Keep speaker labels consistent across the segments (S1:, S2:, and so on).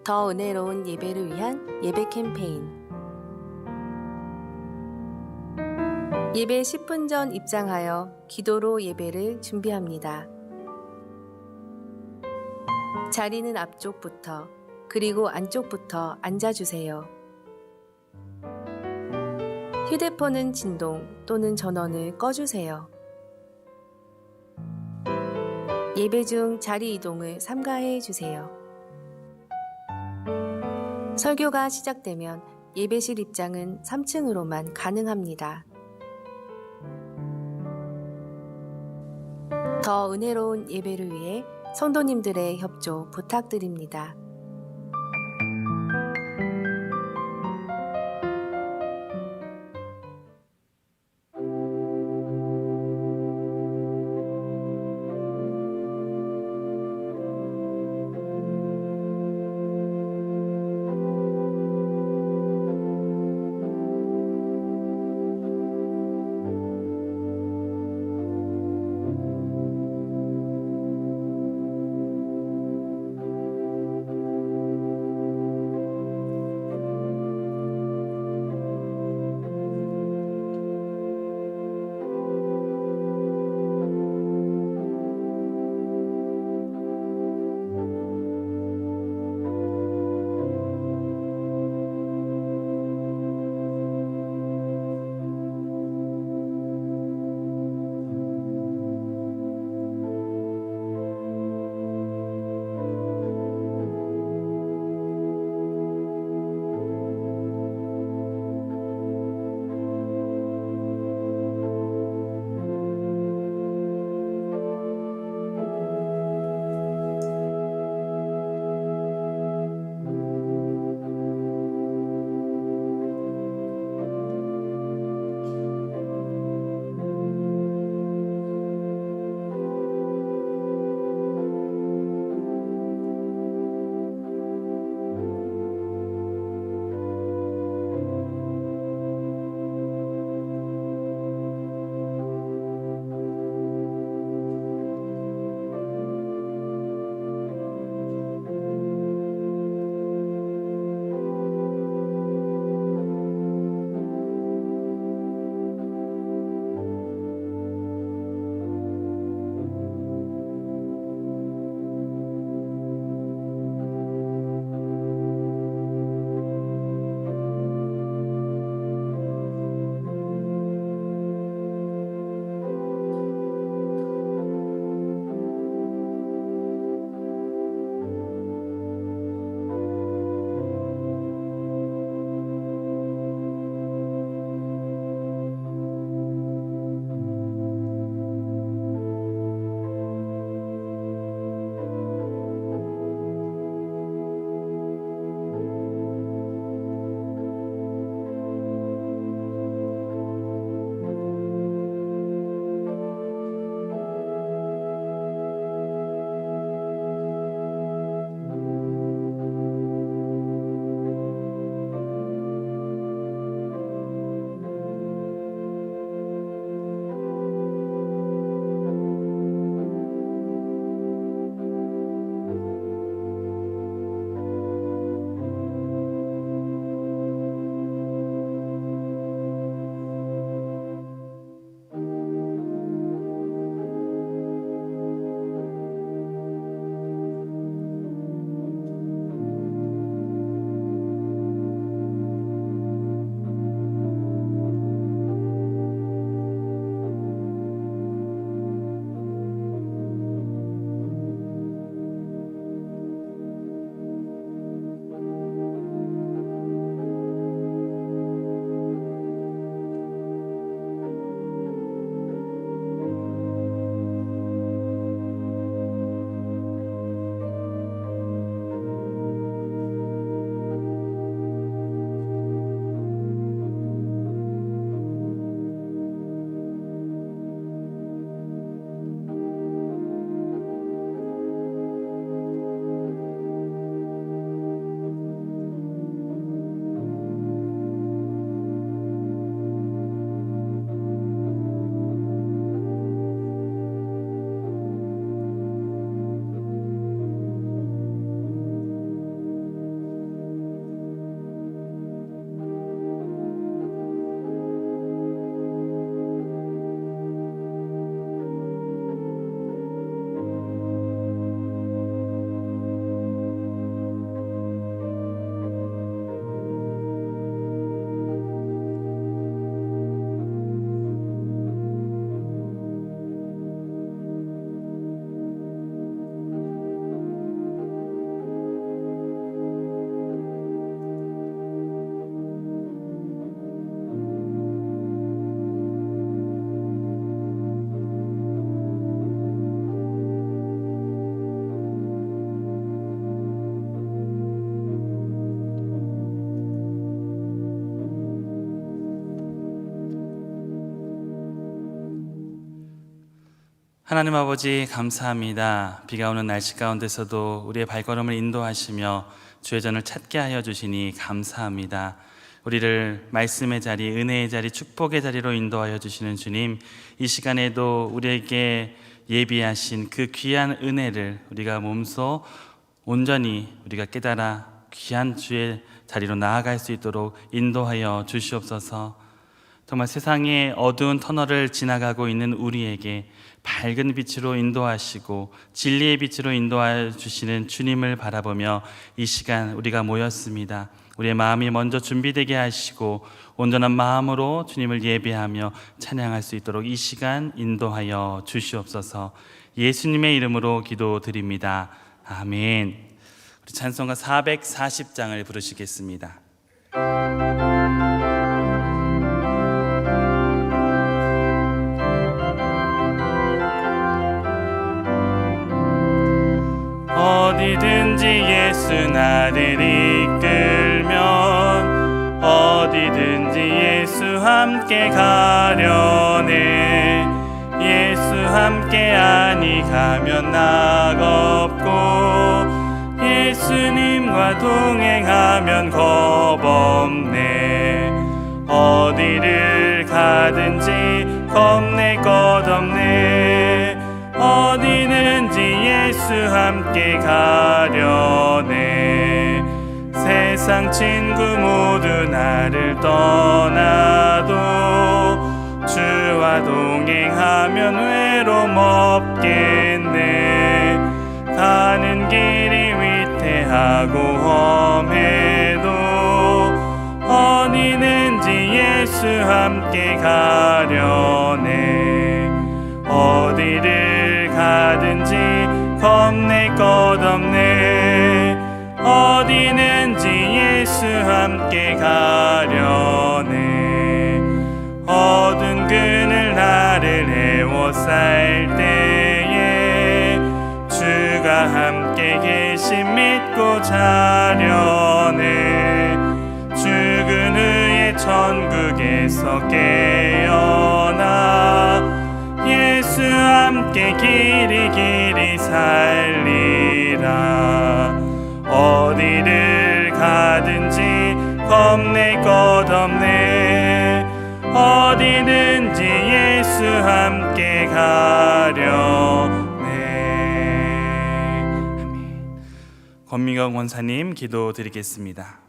S1: 더 은혜로운 예배를 위한 예배 캠페인. 예배 10분 전 입장하여 기도로 예배를 준비합니다. 자리는 앞쪽부터 그리고 안쪽부터 앉아주세요. 휴대폰은 진동 또는 전원을 꺼주세요. 예배 중 자리 이동을 삼가해 주세요. 설교가 시작되면 예배실 입장은 3층으로만 가능합니다. 더 은혜로운 예배를 위해 성도님들의 협조 부탁드립니다.
S2: 하나님 아버지 감사합니다. 비가 오는 날씨 가운데서도 우리의 발걸음을 인도하시며 주의 전을 찾게 하여 주시니 감사합니다. 우리를 말씀의 자리, 은혜의 자리, 축복의 자리로 인도하여 주시는 주님, 이 시간에도 우리에게 예비하신 그 귀한 은혜를 우리가 몸소 온전히 우리가 깨달아 귀한 주의 자리로 나아갈 수 있도록 인도하여 주시옵소서. 정말 세상의 어두운 터널을 지나가고 있는 우리에게 밝은 빛으로 인도하시고 진리의 빛으로 인도하여 주시는 주님을 바라보며 이 시간 우리가 모였습니다. 우리의 마음이 먼저 준비되게 하시고 온전한 마음으로 주님을 예배하며 찬양할 수 있도록 이 시간 인도하여 주시옵소서. 예수님의 이름으로 기도드립니다. 아멘. 우리 찬송가 440장을 부르시겠습니다. 어디든지 예수 나를 이끌면 어디든지 예수 함께 가려네. 예수 함께 아니 가면 낙없고 예수님과 동행하면 겁없네. 어디를 가든지 겁낼 것 없네. 어디든지 예수 함께 가려네. 세상 친구 모두 나를 떠나도 주와 동행하면 외로움 없겠네. 가는 길이 위태하고 험해도 어디든지 예수 함께 가려네. 어디를 가든지 겁낼 것 없네. 어디든지 예수 함께 가려네. 어두운 그늘 나를 에워쌀 때에 주가 함께 계심 믿고 자려네. 죽은 후에 천국에서 깨어나 예수 함께 길이 살리라. 어디를 가든지 겁낼 것 없네. 어디든지 예수 함께 가려네. 아멘. 권미경 원사님 기도드리겠습니다.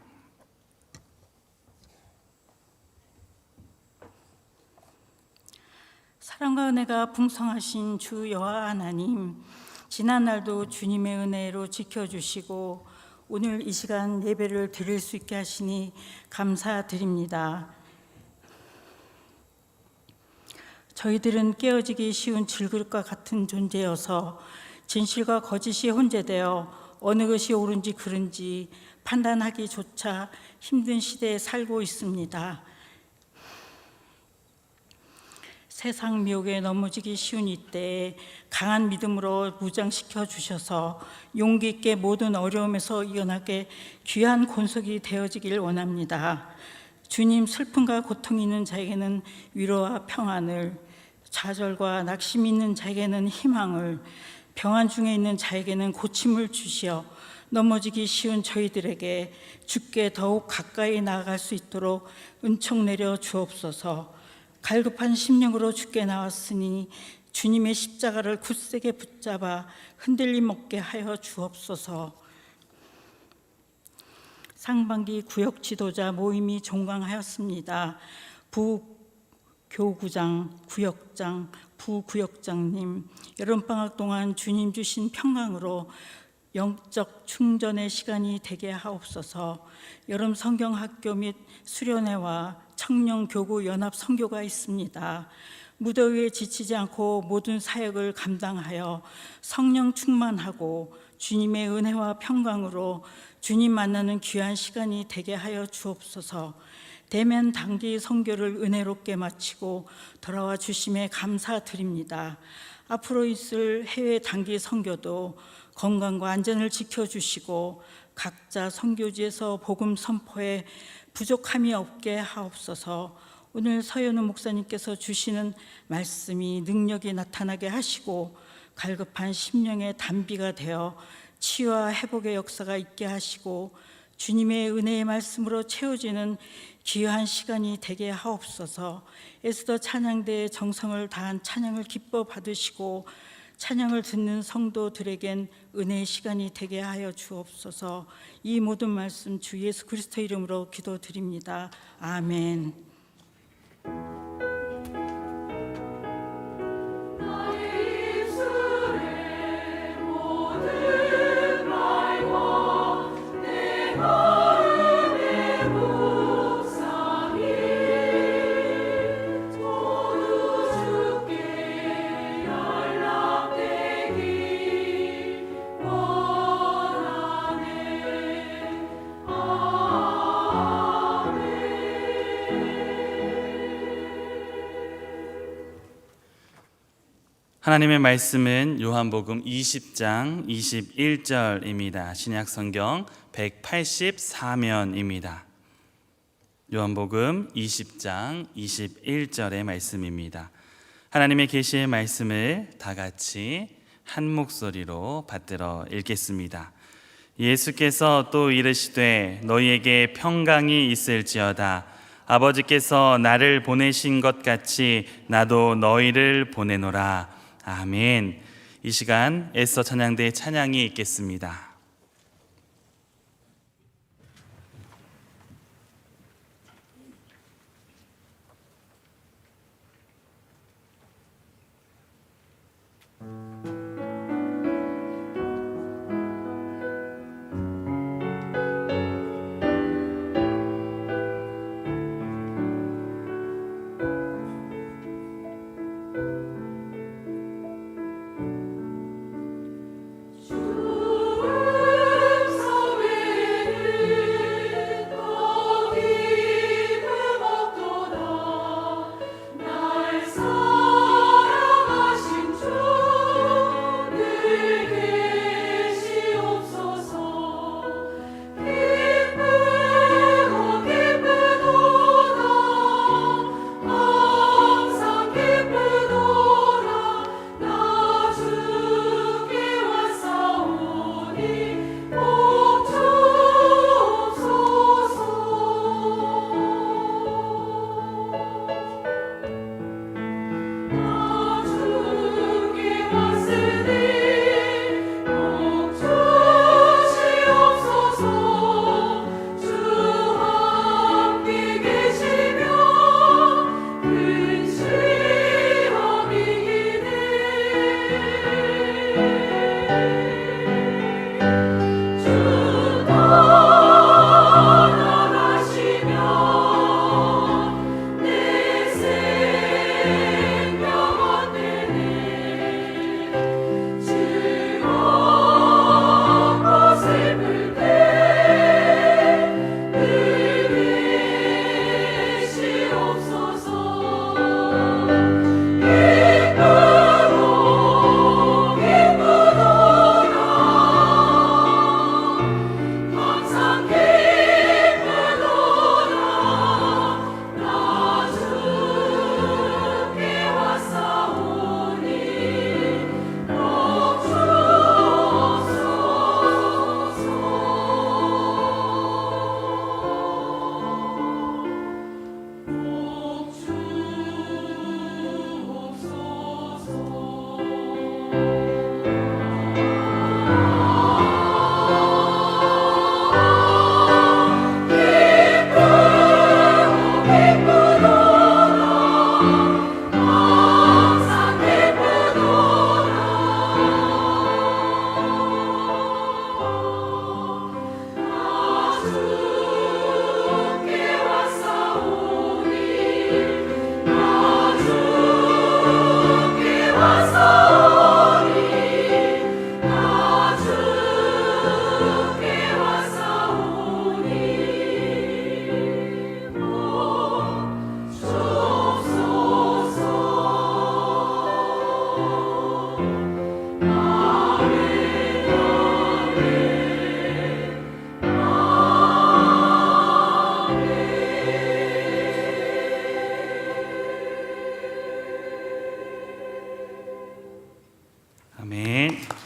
S3: 사랑과 은혜가 풍성하신 주 여호와 하나님, 지난날도 주님의 은혜로 지켜주시고 오늘 이 시간 예배를 드릴 수 있게 하시니 감사드립니다. 저희들은 깨어지기 쉬운 질그릇과 같은 존재여서 진실과 거짓이 혼재되어 어느 것이 옳은지 그른지 판단하기조차 힘든 시대에 살고 있습니다. 세상 미혹에 넘어지기 쉬운 이때에 강한 믿음으로 무장시켜 주셔서 용기 있게 모든 어려움에서 이겨나게 귀한 권속이 되어지길 원합니다. 주님, 슬픔과 고통이 있는 자에게는 위로와 평안을, 좌절과 낙심이 있는 자에게는 희망을, 병환 중에 있는 자에게는 고침을 주시어 넘어지기 쉬운 저희들에게 주께 더욱 가까이 나아갈 수 있도록 은총 내려 주옵소서. 갈급한 심령으로 주께 나왔으니 주님의 십자가를 굳세게 붙잡아 흔들림 없게 하여 주옵소서. 상반기 구역 지도자 모임이 종강하였습니다. 부교구장, 구역장, 부구역장님, 여름방학 동안 주님 주신 평강으로 영적 충전의 시간이 되게 하옵소서. 여름 성경학교 및 수련회와 청년 교구 연합 선교가 있습니다. 무더위에 지치지 않고 모든 사역을 감당하여 성령 충만하고 주님의 은혜와 평강으로 주님 만나는 귀한 시간이 되게 하여 주옵소서. 대면 단기 선교를 은혜롭게 마치고 돌아와 주심에 감사드립니다. 앞으로 있을 해외 단기 선교도 건강과 안전을 지켜주시고 각자 선교지에서 복음 선포에 부족함이 없게 하옵소서. 오늘 서현우 목사님께서 주시는 말씀이 능력이 나타나게 하시고 갈급한 심령의 단비가 되어 치유와 회복의 역사가 있게 하시고 주님의 은혜의 말씀으로 채워지는 귀한 시간이 되게 하옵소서. 에스더 찬양대의 정성을 다한 찬양을 기뻐 받으시고 찬양을 듣는 성도들에겐 은혜의 시간이 되게 하여 주옵소서. 이 모든 말씀 주 예수 그리스도 이름으로 기도드립니다. 아멘.
S2: 하나님의 말씀은 요한복음 20장 21절입니다. 신약성경 184면입니다. 요한복음 20장 21절의 말씀입니다. 하나님의 계시의 말씀을 다 같이 한 목소리로 받들어 읽겠습니다. 예수께서 또 이르시되 너희에게 평강이 있을지어다. 아버지께서 나를 보내신 것 같이 나도 너희를 보내노라. 아멘. 이 시간 에스더 찬양대의 찬양이 있겠습니다.
S4: 주의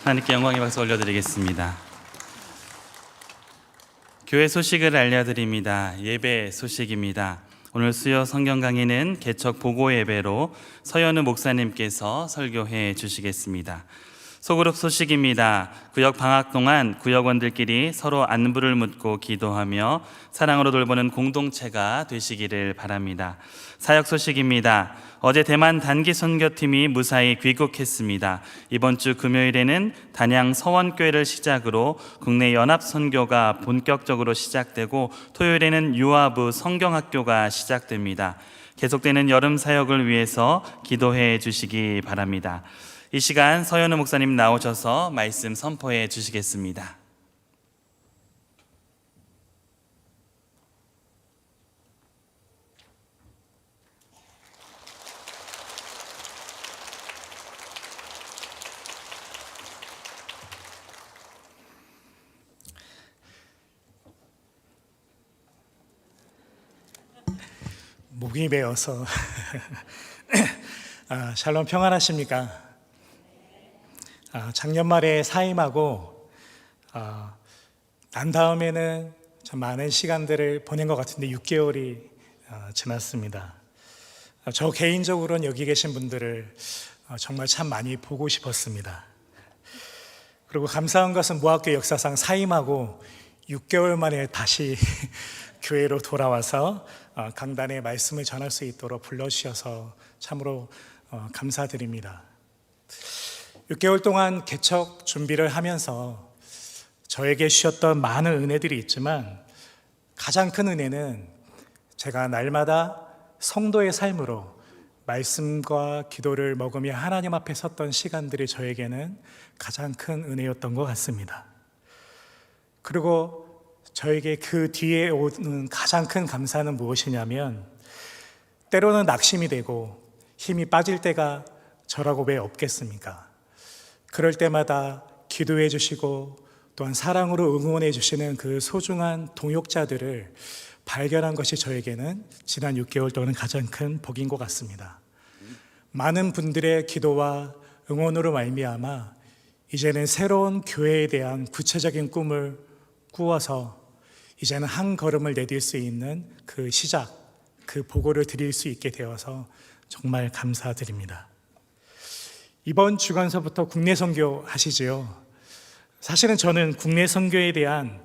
S2: 하나님께 영광의 박수 올려드리겠습니다. 교회 소식을 알려드립니다. 예배 소식입니다. 오늘 수요 성경 강의는 개척 보고 예배로 서현우 목사님께서 설교해 주시겠습니다. 소그룹 소식입니다. 구역 방학 동안 구역원들끼리 서로 안부를 묻고 기도하며 사랑으로 돌보는 공동체가 되시기를 바랍니다. 사역 소식입니다. 어제 대만 단기 선교팀이 무사히 귀국했습니다. 이번 주 금요일에는 단양 서원교회를 시작으로 국내 연합 선교가 본격적으로 시작되고 토요일에는 유아부 성경학교가 시작됩니다. 계속되는 여름 사역을 위해서 기도해 주시기 바랍니다. 이 시간 서현우 목사님 나오셔서 말씀 선포해 주시겠습니다.
S4: 목이 메어서 샬롬 평안하십니까? 작년 말에 사임하고 난 다음에는 참 많은 시간들을 보낸 것 같은데 6개월이 지났습니다. 저 개인적으로는 여기 계신 분들을 정말 참 많이 보고 싶었습니다. 그리고 감사한 것은 무학교 역사상 사임하고 6개월 만에 다시 교회로 돌아와서 강단에 말씀을 전할 수 있도록 불러주셔서 참으로 감사드립니다. 6개월 동안 개척 준비를 하면서 저에게 주셨던 많은 은혜들이 있지만 가장 큰 은혜는 제가 날마다 성도의 삶으로 말씀과 기도를 먹으며 하나님 앞에 섰던 시간들이 저에게는 가장 큰 은혜였던 것 같습니다. 그리고 저에게 그 뒤에 오는 가장 큰 감사는 무엇이냐면 때로는 낙심이 되고 힘이 빠질 때가 저라고 왜 없겠습니까? 그럴 때마다 기도해 주시고 또한 사랑으로 응원해 주시는 그 소중한 동역자들을 발견한 것이 저에게는 지난 6개월 동안 가장 큰 복인 것 같습니다. 많은 분들의 기도와 응원으로 말미암아 이제는 새로운 교회에 대한 구체적인 꿈을 꾸어서 이제는 한 걸음을 내딜 수 있는 그 시작, 그 보고를 드릴 수 있게 되어서 정말 감사드립니다. 이번 주간서부터 국내 선교 하시지요. 사실은 저는 국내 선교에 대한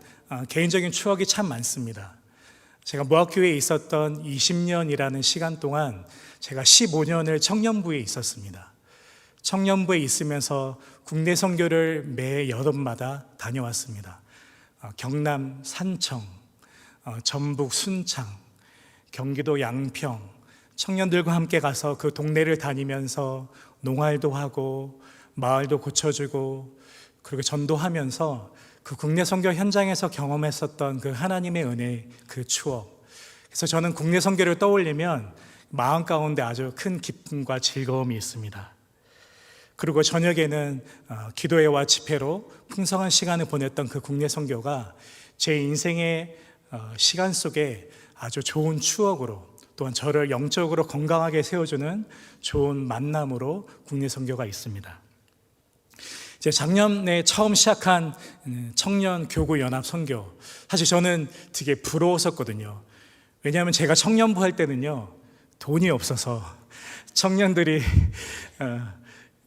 S4: 개인적인 추억이 참 많습니다. 제가 무학교에 있었던 20년이라는 시간 동안 제가 15년을 청년부에 있었습니다. 청년부에 있으면서 국내 선교를 매 여름마다 다녀왔습니다. 경남 산청, 전북 순창, 경기도 양평, 청년들과 함께 가서 그 동네를 다니면서 농활도 하고 마을도 고쳐주고 그리고 전도하면서 그 국내 선교 현장에서 경험했었던 그 하나님의 은혜, 그 추억. 그래서 저는 국내 선교를 떠올리면 마음 가운데 아주 큰 기쁨과 즐거움이 있습니다. 그리고 저녁에는 기도회와 집회로 풍성한 시간을 보냈던 그 국내 선교가 제 인생의 시간 속에 아주 좋은 추억으로 또한 저를 영적으로 건강하게 세워주는 좋은 만남으로 국내 선교가 있습니다. 이제 작년에 처음 시작한 청년 교구 연합 선교, 사실 저는 되게 부러웠었거든요. 왜냐하면 제가 청년부 할 때는요 돈이 없어서 청년들이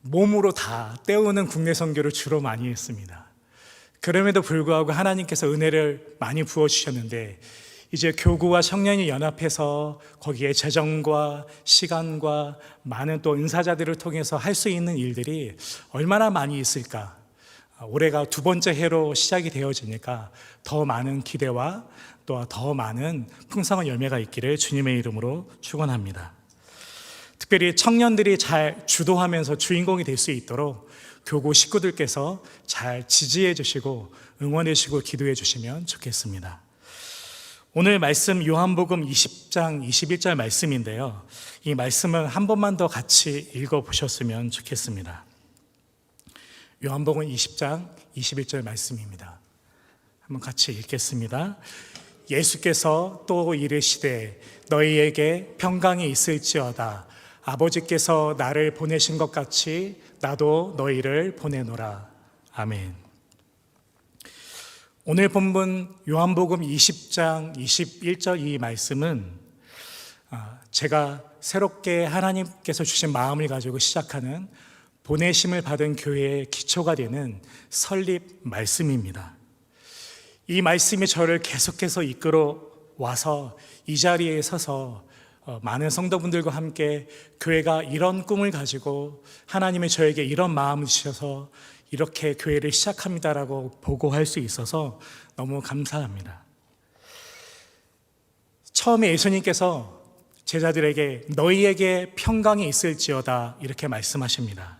S4: 몸으로 다 때우는 국내 선교를 주로 많이 했습니다. 그럼에도 불구하고 하나님께서 은혜를 많이 부어주셨는데 이제 교구와 청년이 연합해서 거기에 재정과 시간과 많은 또 은사자들을 통해서 할 수 있는 일들이 얼마나 많이 있을까. 올해가 2번째 해로 시작이 되어지니까 더 많은 기대와 또 더 많은 풍성한 열매가 있기를 주님의 이름으로 축원합니다. 특별히 청년들이 잘 주도하면서 주인공이 될 수 있도록 교구 식구들께서 잘 지지해 주시고 응원해 주시고 기도해 주시면 좋겠습니다. 오늘 말씀 요한복음 20장 21절 말씀인데요. 이 말씀을 한 번만 더 같이 읽어보셨으면 좋겠습니다. 요한복음 20장 21절 말씀입니다. 한번 같이 읽겠습니다. 예수께서 또 이르시되 너희에게 평강이 있을지어다. 아버지께서 나를 보내신 것 같이 나도 너희를 보내노라. 아멘. 오늘 본문 요한복음 20장 21절 이 말씀은 제가 새롭게 하나님께서 주신 마음을 가지고 시작하는 보내심을 받은 교회의 기초가 되는 설립 말씀입니다. 이 말씀이 저를 계속해서 이끌어 와서 이 자리에 서서 많은 성도분들과 함께 교회가 이런 꿈을 가지고 하나님이 저에게 이런 마음을 주셔서 이렇게 교회를 시작합니다라고 보고할 수 있어서 너무 감사합니다. 처음에 예수님께서 제자들에게 너희에게 평강이 있을지어다 이렇게 말씀하십니다.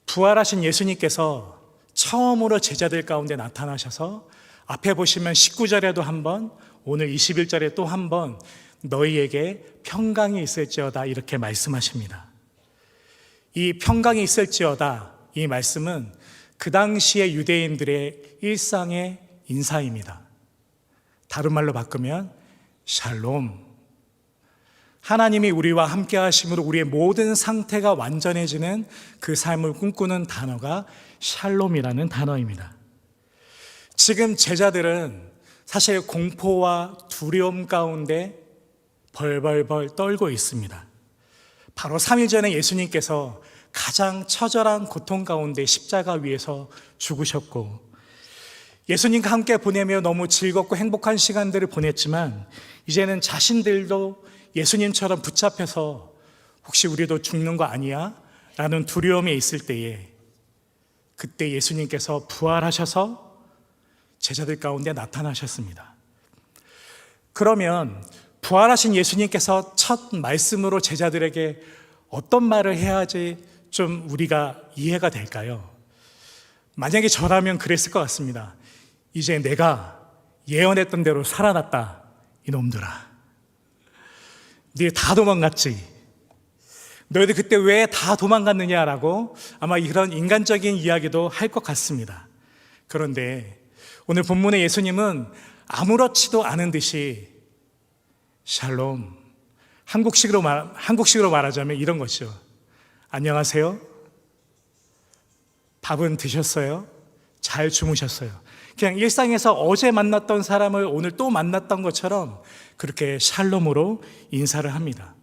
S4: 부활하신 예수님께서 처음으로 제자들 가운데 나타나셔서 앞에 보시면 19절에도 한번, 오늘 21절에 또 한번 너희에게 평강이 있을지어다 이렇게 말씀하십니다. 이 평강이 있을지어다 이 말씀은 그 당시의 유대인들의 일상의 인사입니다. 다른 말로 바꾸면 샬롬. 하나님이 우리와 함께 하심으로 우리의 모든 상태가 완전해지는 그 삶을 꿈꾸는 단어가 샬롬이라는 단어입니다. 지금 제자들은 사실 공포와 두려움 가운데 벌벌벌 떨고 있습니다. 바로 3일 전에 예수님께서 가장 처절한 고통 가운데 십자가 위에서 죽으셨고, 예수님과 함께 보내며 너무 즐겁고 행복한 시간들을 보냈지만 이제는 자신들도 예수님처럼 붙잡혀서 혹시 우리도 죽는 거 아니야? 라는 두려움에 있을 때에 그때 예수님께서 부활하셔서 제자들 가운데 나타나셨습니다. 그러면 부활하신 예수님께서 첫 말씀으로 제자들에게 어떤 말을 해야지 좀 우리가 이해가 될까요? 만약에 저라면 그랬을 것 같습니다. 이제 내가 예언했던 대로 살아났다, 이놈들아. 너희 다 도망갔지? 너희들 그때 왜 다 도망갔느냐라고 아마 이런 인간적인 이야기도 할 것 같습니다. 그런데 오늘 본문의 예수님은 아무렇지도 않은 듯이 샬롬, 한국식으로 말하자면 이런 것이죠. 안녕하세요? 밥은 드셨어요? 잘 주무셨어요? 그냥 일상에서 어제 만났던 사람을 오늘 또 만났던 것처럼 그렇게 샬롬으로 인사를 합니다.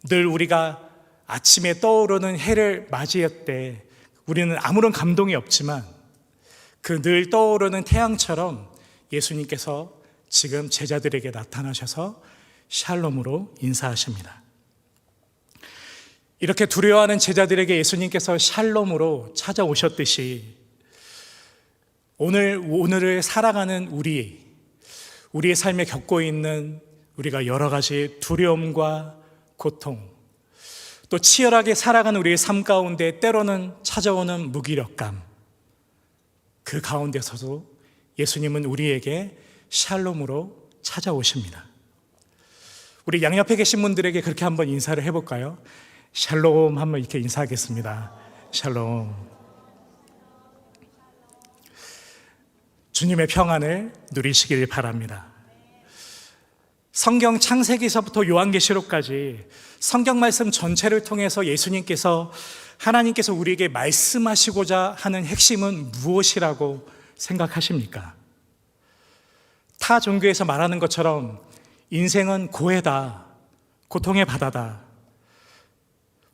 S4: 늘 우리가 아침에 떠오르는 해를 맞이할 때 우리는 아무런 감동이 없지만 그 늘 떠오르는 태양처럼 예수님께서 지금 제자들에게 나타나셔서 샬롬으로 인사하십니다. 이렇게 두려워하는 제자들에게 예수님께서 샬롬으로 찾아오셨듯이 오늘을 살아가는 우리의 삶에 겪고 있는 우리가 여러 가지 두려움과 고통, 또 치열하게 살아가는 우리의 삶 가운데 때로는 찾아오는 무기력감, 그 가운데서도 예수님은 우리에게 샬롬으로 찾아오십니다. 우리 양옆에 계신 분들에게 그렇게 한번 인사를 해볼까요? 샬롬 한번 이렇게 인사하겠습니다. 샬롬. 주님의 평안을 누리시길 바랍니다. 성경 창세기서부터 요한계시록까지 성경 말씀 전체를 통해서 예수님께서 하나님께서 우리에게 말씀하시고자 하는 핵심은 무엇이라고 생각하십니까? 타 종교에서 말하는 것처럼 인생은 고해다, 고통의 바다다.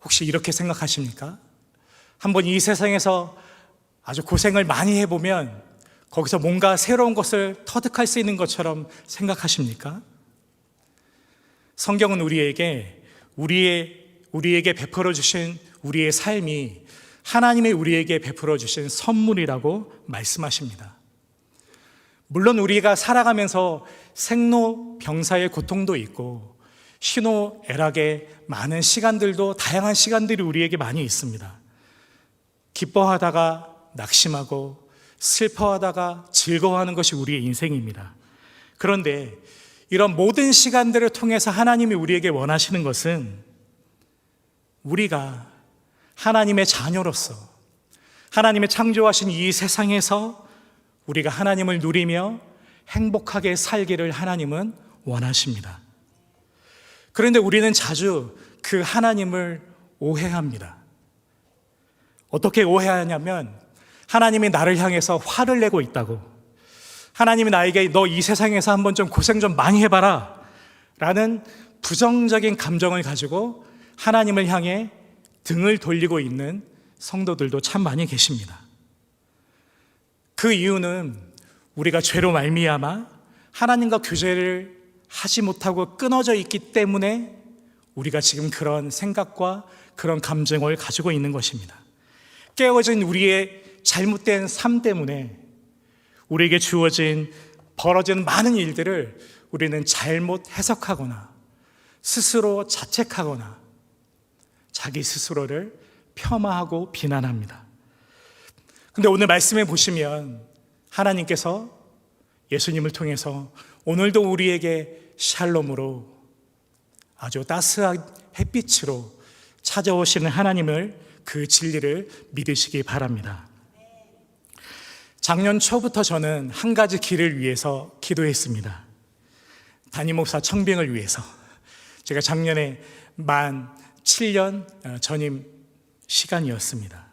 S4: 혹시 이렇게 생각하십니까? 한번 이 세상에서 아주 고생을 많이 해보면 거기서 뭔가 새로운 것을 터득할 수 있는 것처럼 생각하십니까? 성경은 우리에게 베풀어 주신 우리의 삶이 하나님의 우리에게 베풀어 주신 선물이라고 말씀하십니다. 물론 우리가 살아가면서 생로병사의 고통도 있고 희노애락의 많은 시간들도, 다양한 시간들이 우리에게 많이 있습니다. 기뻐하다가 낙심하고 슬퍼하다가 즐거워하는 것이 우리의 인생입니다. 그런데 이런 모든 시간들을 통해서 하나님이 우리에게 원하시는 것은 우리가 하나님의 자녀로서 하나님의 창조하신 이 세상에서 우리가 하나님을 누리며 행복하게 살기를 하나님은 원하십니다. 그런데 우리는 자주 그 하나님을 오해합니다. 어떻게 오해하냐면 하나님이 나를 향해서 화를 내고 있다고, 하나님이 나에게 너 이 세상에서 한번 좀 고생 좀 많이 해봐라 라는 부정적인 감정을 가지고 하나님을 향해 등을 돌리고 있는 성도들도 참 많이 계십니다. 그 이유는 우리가 죄로 말미암아 하나님과 교제를 하지 못하고 끊어져 있기 때문에 우리가 지금 그런 생각과 그런 감정을 가지고 있는 것입니다. 깨어진 우리의 잘못된 삶 때문에 우리에게 주어진 벌어지는 많은 일들을 우리는 잘못 해석하거나 스스로 자책하거나 자기 스스로를 폄하하고 비난합니다. 근데 오늘 말씀에 보시면 하나님께서 예수님을 통해서 오늘도 우리에게 샬롬으로 아주 따스한 햇빛으로 찾아오시는 하나님을, 그 진리를 믿으시기 바랍니다. 작년 초부터 저는 한 가지 길을 위해서 기도했습니다. 담임 목사 청빙을 위해서. 제가 작년에 만 7년 전임 시간이었습니다.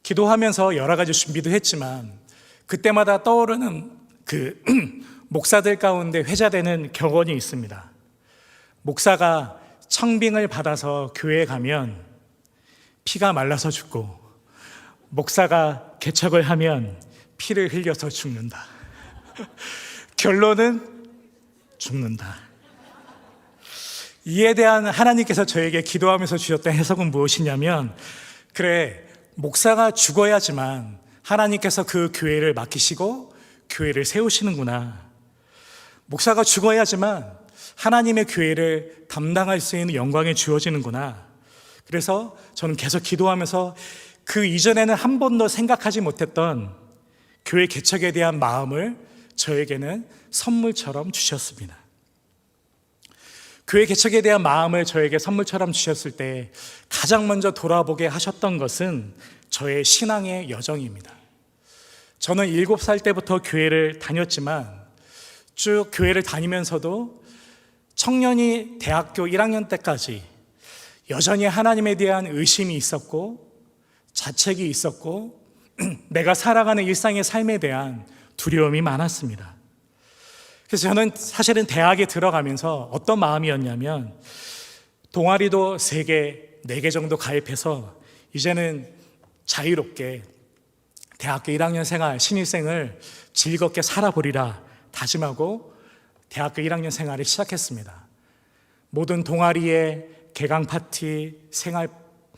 S4: 기도하면서 여러 가지 준비도 했지만 그때마다 떠오르는 그 목사들 가운데 회자되는 격언이 있습니다. 목사가 청빙을 받아서 교회에 가면 피가 말라서 죽고, 목사가 개척을 하면 피를 흘려서 죽는다. 결론은 죽는다. 이에 대한 하나님께서 저에게 기도하면서 주셨던 해석은 무엇이냐면, 그래, 목사가 죽어야지만 하나님께서 그 교회를 맡기시고 교회를 세우시는구나. 목사가 죽어야지만 하나님의 교회를 담당할 수 있는 영광이 주어지는구나. 그래서 저는 계속 기도하면서 그 이전에는 한 번도 생각하지 못했던 교회 개척에 대한 마음을 저에게는 선물처럼 주셨습니다. 교회 개척에 대한 마음을 저에게 선물처럼 주셨을 때 가장 먼저 돌아보게 하셨던 것은 저의 신앙의 여정입니다. 저는 7살 때부터 교회를 다녔지만 쭉 교회를 다니면서도 청년이 대학교 1학년 때까지 여전히 하나님에 대한 의심이 있었고 자책이 있었고 내가 살아가는 일상의 삶에 대한 두려움이 많았습니다. 그래서 저는 사실은 대학에 들어가면서 어떤 마음이었냐면 동아리도 3개, 4개 정도 가입해서 이제는 자유롭게 대학교 1학년 생활, 신입생을 즐겁게 살아보리라 다짐하고 대학교 1학년 생활을 시작했습니다. 모든 동아리에 개강 파티,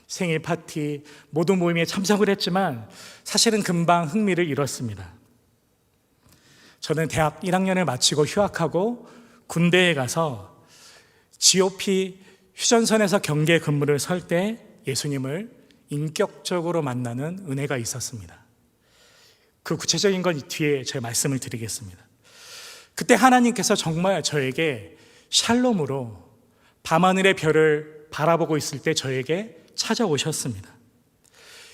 S4: 생일 파티, 모든 모임에 참석을 했지만 사실은 금방 흥미를 잃었습니다. 저는 대학 1학년을 마치고 휴학하고 군대에 가서 GOP 휴전선에서 경계 근무를 설 때 예수님을 인격적으로 만나는 은혜가 있었습니다. 그 구체적인 건 뒤에 제가 말씀을 드리겠습니다. 그때 하나님께서 정말 저에게 샬롬으로 밤하늘의 별을 바라보고 있을 때 저에게 찾아오셨습니다.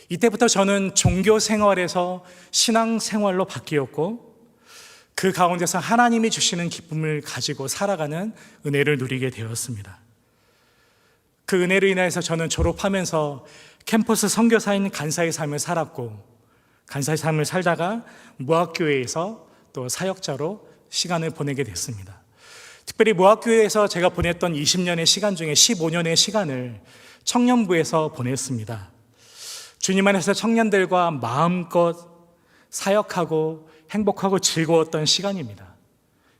S4: 이때부터 저는 종교 생활에서 신앙 생활로 바뀌었고 그 가운데서 하나님이 주시는 기쁨을 가지고 살아가는 은혜를 누리게 되었습니다. 그 은혜로 인해서 저는 졸업하면서 캠퍼스 선교사인 간사의 삶을 살았고 간사의 삶을 살다가 무학교회에서 또 사역자로 시간을 보내게 됐습니다. 특별히 무학교회에서 제가 보냈던 20년의 시간 중에 15년의 시간을 청년부에서 보냈습니다. 주님 안에서 청년들과 마음껏 사역하고 행복하고 즐거웠던 시간입니다.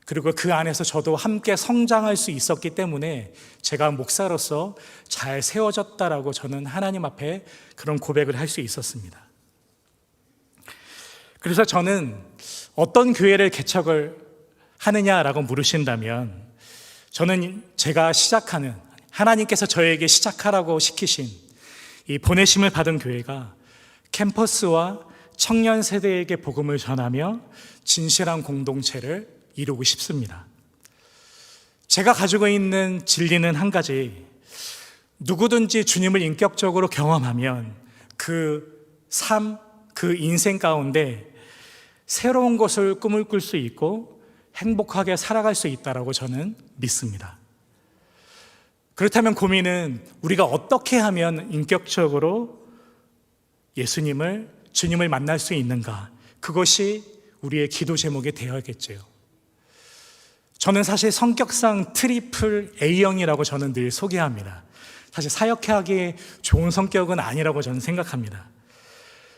S4: 그리고 그 안에서 저도 함께 성장할 수 있었기 때문에 제가 목사로서 잘 세워졌다라고 저는 하나님 앞에 그런 고백을 할 수 있었습니다. 그래서 저는 어떤 교회를 개척을 하느냐라고 물으신다면 저는 제가 시작하는, 하나님께서 저에게 시작하라고 시키신 이 보내심을 받은 교회가 캠퍼스와 청년 세대에게 복음을 전하며 진실한 공동체를 이루고 싶습니다. 제가 가지고 있는 진리는 한 가지, 누구든지 주님을 인격적으로 경험하면 그 삶, 그 인생 가운데 새로운 것을 꿈을 꿀 수 있고 행복하게 살아갈 수 있다고 저는 믿습니다. 그렇다면 고민은 우리가 어떻게 하면 인격적으로 주님을 만날 수 있는가? 그것이 우리의 기도 제목이 되어야겠죠. 저는 사실 성격상 트리플 A형이라고 저는 늘 소개합니다. 사실 사역하기에 좋은 성격은 아니라고 저는 생각합니다.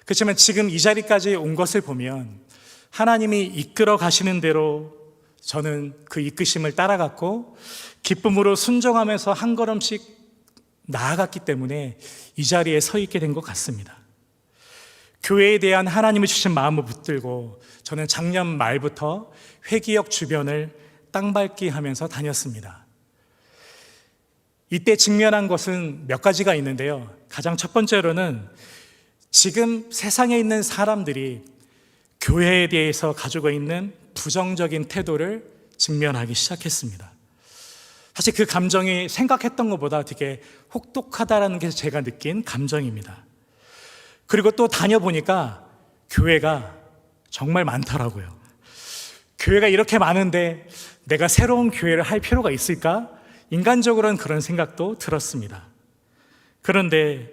S4: 그렇지만 지금 이 자리까지 온 것을 보면 하나님이 이끌어 가시는 대로 저는 그 이끄심을 따라갔고 기쁨으로 순종하면서 한 걸음씩 나아갔기 때문에 이 자리에 서 있게 된 것 같습니다. 교회에 대한 하나님이 주신 마음을 붙들고 저는 작년 말부터 회기역 주변을 땅밟기 하면서 다녔습니다. 이때 직면한 것은 몇 가지가 있는데요. 가장 첫 번째로는 지금 세상에 있는 사람들이 교회에 대해서 가지고 있는 부정적인 태도를 직면하기 시작했습니다. 사실 그 감정이 생각했던 것보다 되게 혹독하다라는 게 제가 느낀 감정입니다. 그리고 또 다녀보니까 교회가 정말 많더라고요. 교회가 이렇게 많은데 내가 새로운 교회를 할 필요가 있을까? 인간적으로는 그런 생각도 들었습니다. 그런데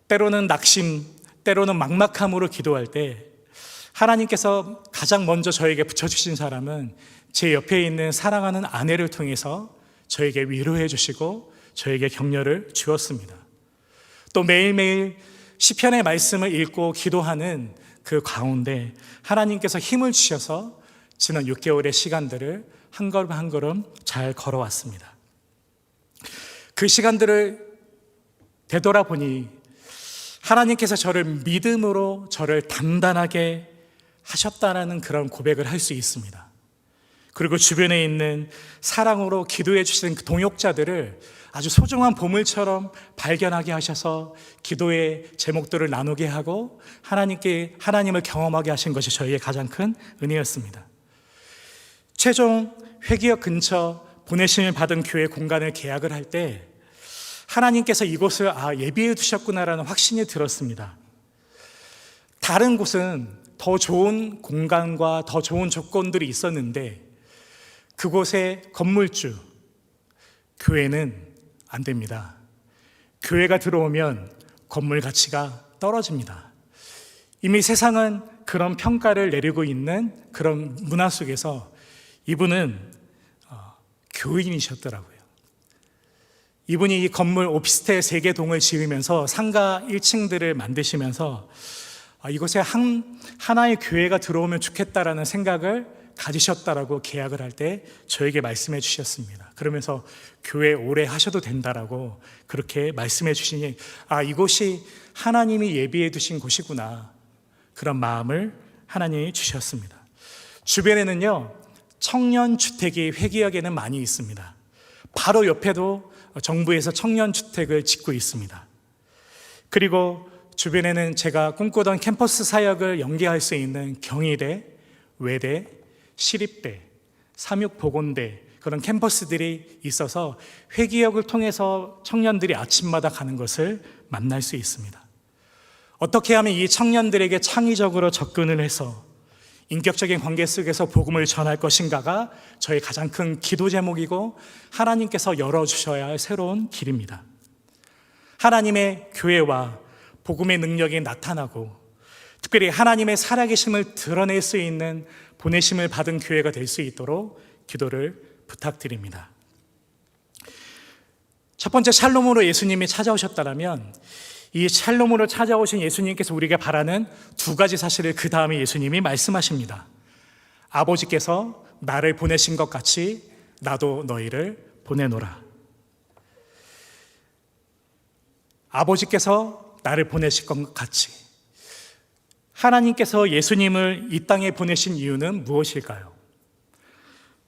S4: 때로는 낙심, 때로는 막막함으로 기도할 때 하나님께서 가장 먼저 저에게 붙여주신 사람은 제 옆에 있는 사랑하는 아내를 통해서 저에게 위로해 주시고 저에게 격려를 주었습니다. 또 매일매일 시편의 말씀을 읽고 기도하는 그 가운데 하나님께서 힘을 주셔서 지난 6개월의 시간들을 한 걸음 한 걸음 잘 걸어왔습니다. 그 시간들을 되돌아보니 하나님께서 저를 믿음으로 저를 단단하게 하셨다라는 그런 고백을 할 수 있습니다. 그리고 주변에 있는 사랑으로 기도해 주시는 그 동역자들을 아주 소중한 보물처럼 발견하게 하셔서 기도의 제목들을 나누게 하고 하나님을 경험하게 하신 것이 저희의 가장 큰 은혜였습니다. 최종 회기역 근처 보내심을 받은 교회 공간을 계약을 할 때 하나님께서 이곳을 예비해 두셨구나라는 확신이 들었습니다. 다른 곳은 더 좋은 공간과 더 좋은 조건들이 있었는데 그곳의 건물주, 교회는 안 됩니다. 교회가 들어오면 건물 가치가 떨어집니다. 이미 세상은 그런 평가를 내리고 있는 그런 문화 속에서 이분은 교인이셨더라고요. 이분이 이 건물 오피스텔 3개 동을 지으면서 상가 1층들을 만드시면서 이곳에 하나의 교회가 들어오면 좋겠다라는 생각을 가지셨다라고 계약을 할 때 저에게 말씀해 주셨습니다. 그러면서 교회 오래 하셔도 된다라고 그렇게 말씀해 주시니 이곳이 하나님이 예비해 두신 곳이구나, 그런 마음을 하나님이 주셨습니다. 주변에는요 청년주택이 회기역에는 많이 있습니다. 바로 옆에도 정부에서 청년주택을 짓고 있습니다. 그리고 주변에는 제가 꿈꾸던 캠퍼스 사역을 연계할 수 있는 경희대, 외대, 시립대, 삼육보건대 그런 캠퍼스들이 있어서 회기역을 통해서 청년들이 아침마다 가는 것을 만날 수 있습니다. 어떻게 하면 이 청년들에게 창의적으로 접근을 해서 인격적인 관계 속에서 복음을 전할 것인가가 저의 가장 큰 기도 제목이고 하나님께서 열어주셔야 할 새로운 길입니다. 하나님의 교회와 복음의 능력이 나타나고 특별히 하나님의 살아계심을 드러낼 수 있는 보내심을 받은 교회가 될 수 있도록 기도를 부탁드립니다. 첫 번째 샬롬으로 예수님이 찾아오셨다면 이 샬롬으로 찾아오신 예수님께서 우리에게 바라는 2가지 사실을 그 다음에 예수님이 말씀하십니다. 아버지께서 나를 보내신 것 같이 나도 너희를 보내노라. 아버지께서 나를 보내실 것 같이. 하나님께서 예수님을 이 땅에 보내신 이유는 무엇일까요?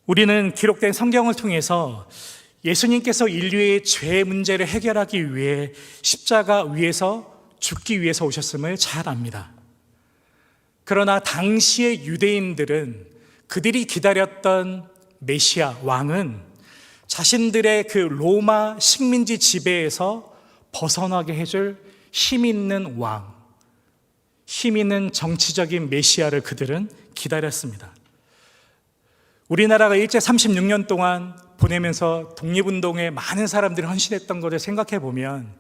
S4: 우리는 기록된 성경을 통해서 예수님께서 인류의 죄 문제를 해결하기 위해 십자가 위에서 죽기 위해서 오셨음을 잘 압니다. 그러나 당시의 유대인들은 그들이 기다렸던 메시아 왕은 자신들의 그 로마 식민지 지배에서 벗어나게 해줄 힘 있는 왕, 힘 있는 정치적인 메시아를 그들은 기다렸습니다. 우리나라가 일제 36년 동안 보내면서 독립운동에 많은 사람들이 헌신했던 것을 생각해 보면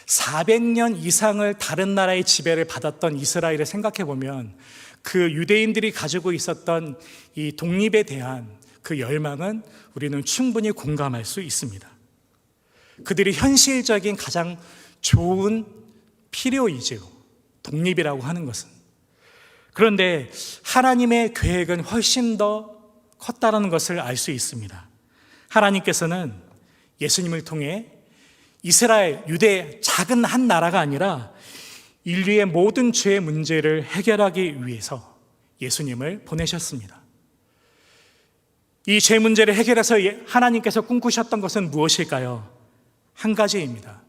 S4: 400년 이상을 다른 나라의 지배를 받았던 이스라엘을 생각해 보면 그 유대인들이 가지고 있었던 이 독립에 대한 그 열망은 우리는 충분히 공감할 수 있습니다. 그들이 현실적인 가장 좋은 필요이지요. 독립이라고 하는 것은. 그런데 하나님의 계획은 훨씬 더 컸다는 것을 알 수 있습니다. 하나님께서는 예수님을 통해 이스라엘, 유대 작은 한 나라가 아니라 인류의 모든 죄의 문제를 해결하기 위해서 예수님을 보내셨습니다. 이 죄 문제를 해결해서 하나님께서 꿈꾸셨던 것은 무엇일까요? 한 가지입니다.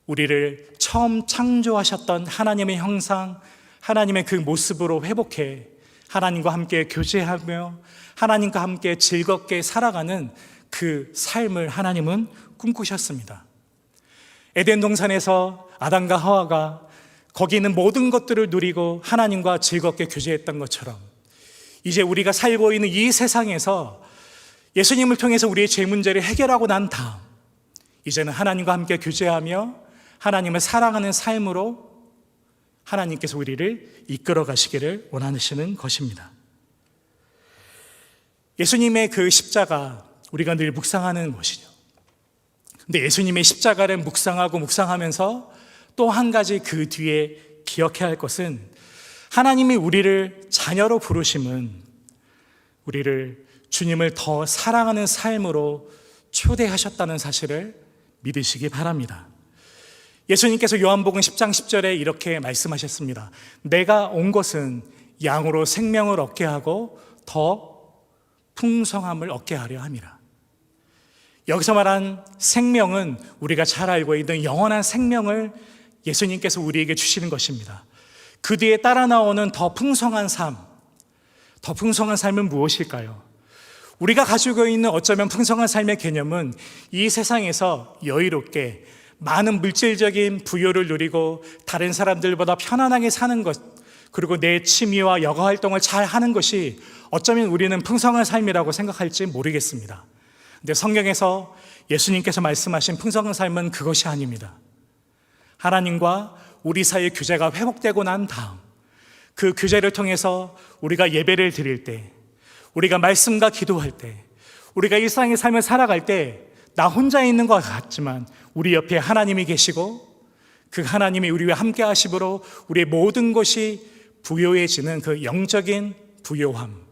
S4: 우리를 처음 창조하셨던 하나님의 형상, 하나님의 그 모습으로 회복해 하나님과 함께 교제하며 하나님과 함께 즐겁게 살아가는 그 삶을 하나님은 꿈꾸셨습니다. 에덴 동산에서 아담과 하와가 거기 있는 모든 것들을 누리고 하나님과 즐겁게 교제했던 것처럼 이제 우리가 살고 있는 이 세상에서 예수님을 통해서 우리의 죄 문제를 해결하고 난 다음 이제는 하나님과 함께 교제하며 하나님을 사랑하는 삶으로 하나님께서 우리를 이끌어 가시기를 원하시는 것입니다. 예수님의 그 십자가 우리가 늘 묵상하는 것이죠. 근데 예수님의 십자가를 묵상하면서 또 한 가지 그 뒤에 기억해야 할 것은 하나님이 우리를 자녀로 부르심은 우리를 주님을 더 사랑하는 삶으로 초대하셨다는 사실을 믿으시기 바랍니다. 예수님께서 요한복음 10장 10절에 이렇게 말씀하셨습니다. 내가 온 것은 양으로 생명을 얻게 하고 더 풍성함을 얻게 하려 함이라. 여기서 말한 생명은 우리가 잘 알고 있는 영원한 생명을 예수님께서 우리에게 주시는 것입니다. 그 뒤에 따라 나오는 더 풍성한 삶, 더 풍성한 삶은 무엇일까요? 우리가 가지고 있는 어쩌면 풍성한 삶의 개념은 이 세상에서 여유롭게 많은 물질적인 부여를 누리고 다른 사람들보다 편안하게 사는 것, 그리고 내 취미와 여가 활동을 잘 하는 것이 어쩌면 우리는 풍성한 삶이라고 생각할지 모르겠습니다. 근데 성경에서 예수님께서 말씀하신 풍성한 삶은 그것이 아닙니다. 하나님과 우리 사이의 교제가 회복되고 난 다음 그 교제를 통해서 우리가 예배를 드릴 때, 우리가 말씀과 기도할 때, 우리가 일상의 삶을 살아갈 때 나 혼자 있는 것 같지만 우리 옆에 하나님이 계시고 그 하나님이 우리와 함께 하심으로 우리의 모든 것이 부요해지는 그 영적인 부요함,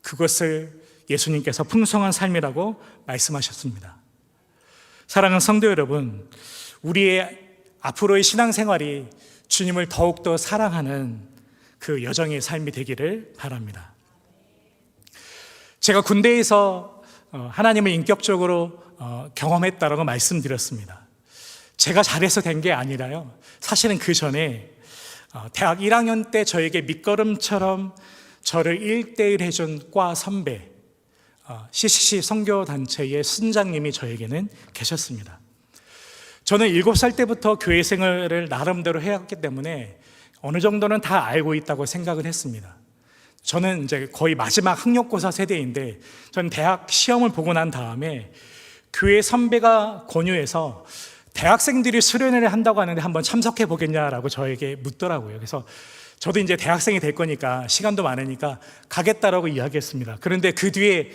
S4: 그것을 예수님께서 풍성한 삶이라고 말씀하셨습니다. 사랑하는 성도 여러분, 우리의 앞으로의 신앙생활이 주님을 더욱더 사랑하는 그 여정의 삶이 되기를 바랍니다. 제가 군대에서 하나님을 인격적으로 경험했다라고 말씀드렸습니다. 제가 잘해서 된 게 아니라요, 사실은 그 전에 대학 1학년 때 저에게 밑거름처럼 저를 1대1 해준 과 선배, CCC 선교단체의 순장님이 저에게는 계셨습니다. 저는 7살 때부터 교회 생활을 나름대로 해왔기 때문에 어느 정도는 다 알고 있다고 생각을 했습니다. 저는 이제 거의 마지막 학력고사 세대인데, 전 대학 시험을 보고 난 다음에 교회 선배가 권유해서 대학생들이 수련회를 한다고 하는데 한번 참석해 보겠냐라고 저에게 묻더라고요. 그래서 저도 이제 대학생이 될 거니까 시간도 많으니까 가겠다라고 이야기했습니다. 그런데 그 뒤에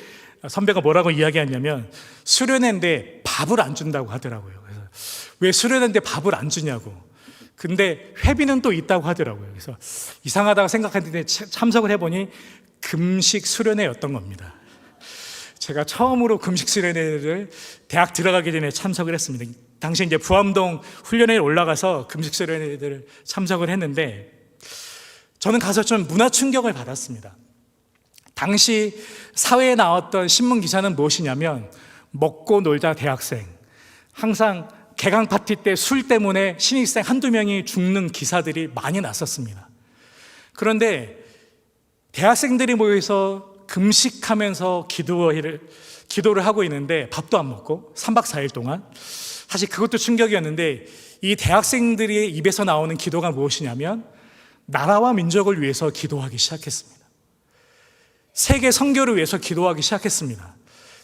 S4: 선배가 뭐라고 이야기했냐면 수련회인데 밥을 안 준다고 하더라고요. 그래서 왜 수련회인데 밥을 안 주냐고. 근데 회비는 또 있다고 하더라고요. 그래서 이상하다고 생각했는데 참석을 해보니 금식 수련회였던 겁니다. 제가 처음으로 금식 수련회를 대학 들어가기 전에 참석을 했습니다. 당시 이제 부암동 훈련회에 올라가서 금식 수련회를 참석을 했는데, 저는 가서 좀 문화 충격을 받았습니다. 당시 사회에 나왔던 신문 기사는 무엇이냐면, 먹고 놀자 대학생, 항상 개강 파티 때 술 때문에 신입생 한두 명이 죽는 기사들이 많이 났었습니다. 그런데 대학생들이 모여서 금식하면서 기도를 하고 있는데 밥도 안 먹고 3박 4일 동안, 사실 그것도 충격이었는데, 이 대학생들의 입에서 나오는 기도가 무엇이냐면 나라와 민족을 위해서 기도하기 시작했습니다. 세계 선교를 위해서 기도하기 시작했습니다.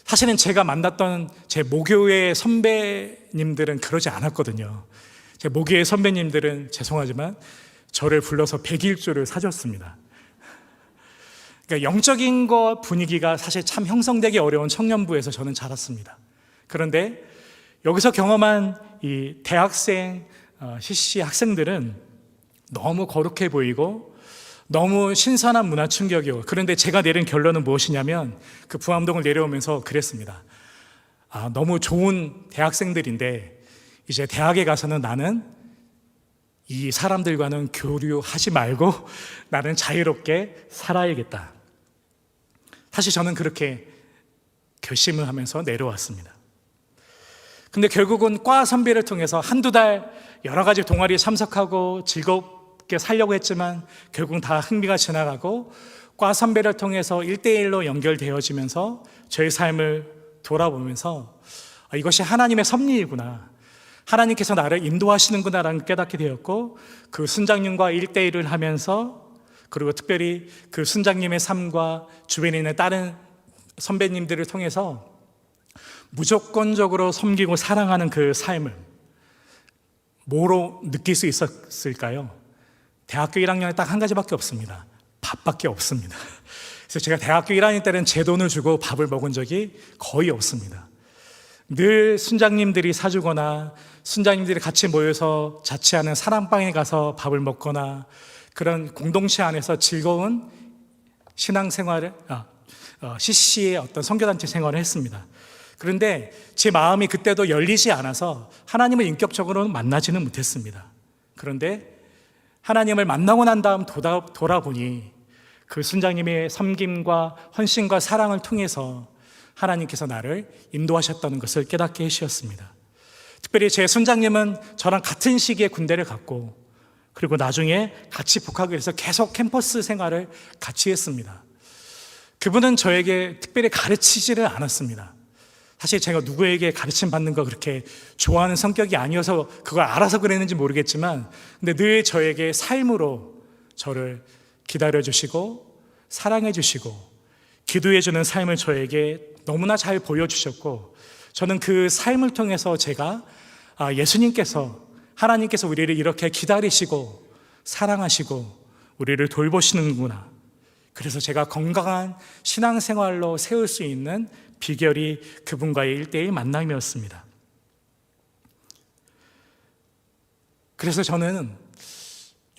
S4: 사실은 제가 만났던 제 모교의 선배님들은 그러지 않았거든요. 제 모교의 선배님들은 죄송하지만 저를 불러서 100일조를 사줬습니다. 그러니까 영적인 것 분위기가 사실 참 형성되기 어려운 청년부에서 저는 자랐습니다. 그런데 여기서 경험한 이 대학생, CC 학생들은 너무 거룩해 보이고 너무 신선한 문화 충격이고, 그런데 제가 내린 결론은 무엇이냐면 그 부암동을 내려오면서 그랬습니다. 너무 좋은 대학생들인데 이제 대학에 가서는 나는 이 사람들과는 교류하지 말고 나는 자유롭게 살아야겠다. 사실 저는 그렇게 결심을 하면서 내려왔습니다. 근데 결국은 과 선배를 통해서 한두 달 여러 가지 동아리에 참석하고 즐겁게 살려고 했지만 결국은 다 흥미가 지나가고, 과 선배를 통해서 1대1로 연결되어지면서 저의 삶을 돌아보면서 이것이 하나님의 섭리이구나, 하나님께서 나를 인도하시는구나라는 깨닫게 되었고, 그 순장님과 1대1을 하면서, 그리고 특별히 그 순장님의 삶과 주변에 있는 다른 선배님들을 통해서 무조건적으로 섬기고 사랑하는 그 삶을 뭐로 느낄 수 있었을까요? 대학교 1학년에 딱 한 가지밖에 없습니다. 밥밖에 없습니다. 그래서 제가 대학교 1학년 때는 제 돈을 주고 밥을 먹은 적이 거의 없습니다. 늘 순장님들이 사주거나 순장님들이 같이 모여서 자취하는 사랑방에 가서 밥을 먹거나 그런 공동체 안에서 즐거운 신앙생활을, CC의 어떤 선교단체 생활을 했습니다. 그런데 제 마음이 그때도 열리지 않아서 하나님을 인격적으로는 만나지는 못했습니다. 그런데 하나님을 만나고 난 다음 돌아보니 그 순장님의 섬김과 헌신과 사랑을 통해서 하나님께서 나를 인도하셨다는 것을 깨닫게 해주셨습니다. 특별히 제 순장님은 저랑 같은 시기에 군대를 갔고, 그리고 나중에 같이 복학을 해서 계속 캠퍼스 생활을 같이 했습니다. 그분은 저에게 특별히 가르치지를 않았습니다. 사실 제가 누구에게 가르침 받는 거 그렇게 좋아하는 성격이 아니어서 그걸 알아서 그랬는지 모르겠지만, 근데 늘 저에게 삶으로 저를 기다려주시고 사랑해주시고 기도해주는 삶을 저에게 너무나 잘 보여주셨고, 저는 그 삶을 통해서 제가 예수님께서, 하나님께서 우리를 이렇게 기다리시고 사랑하시고 우리를 돌보시는구나, 그래서 제가 건강한 신앙생활로 세울 수 있는 비결이 그분과의 1대1 만남이었습니다. 그래서 저는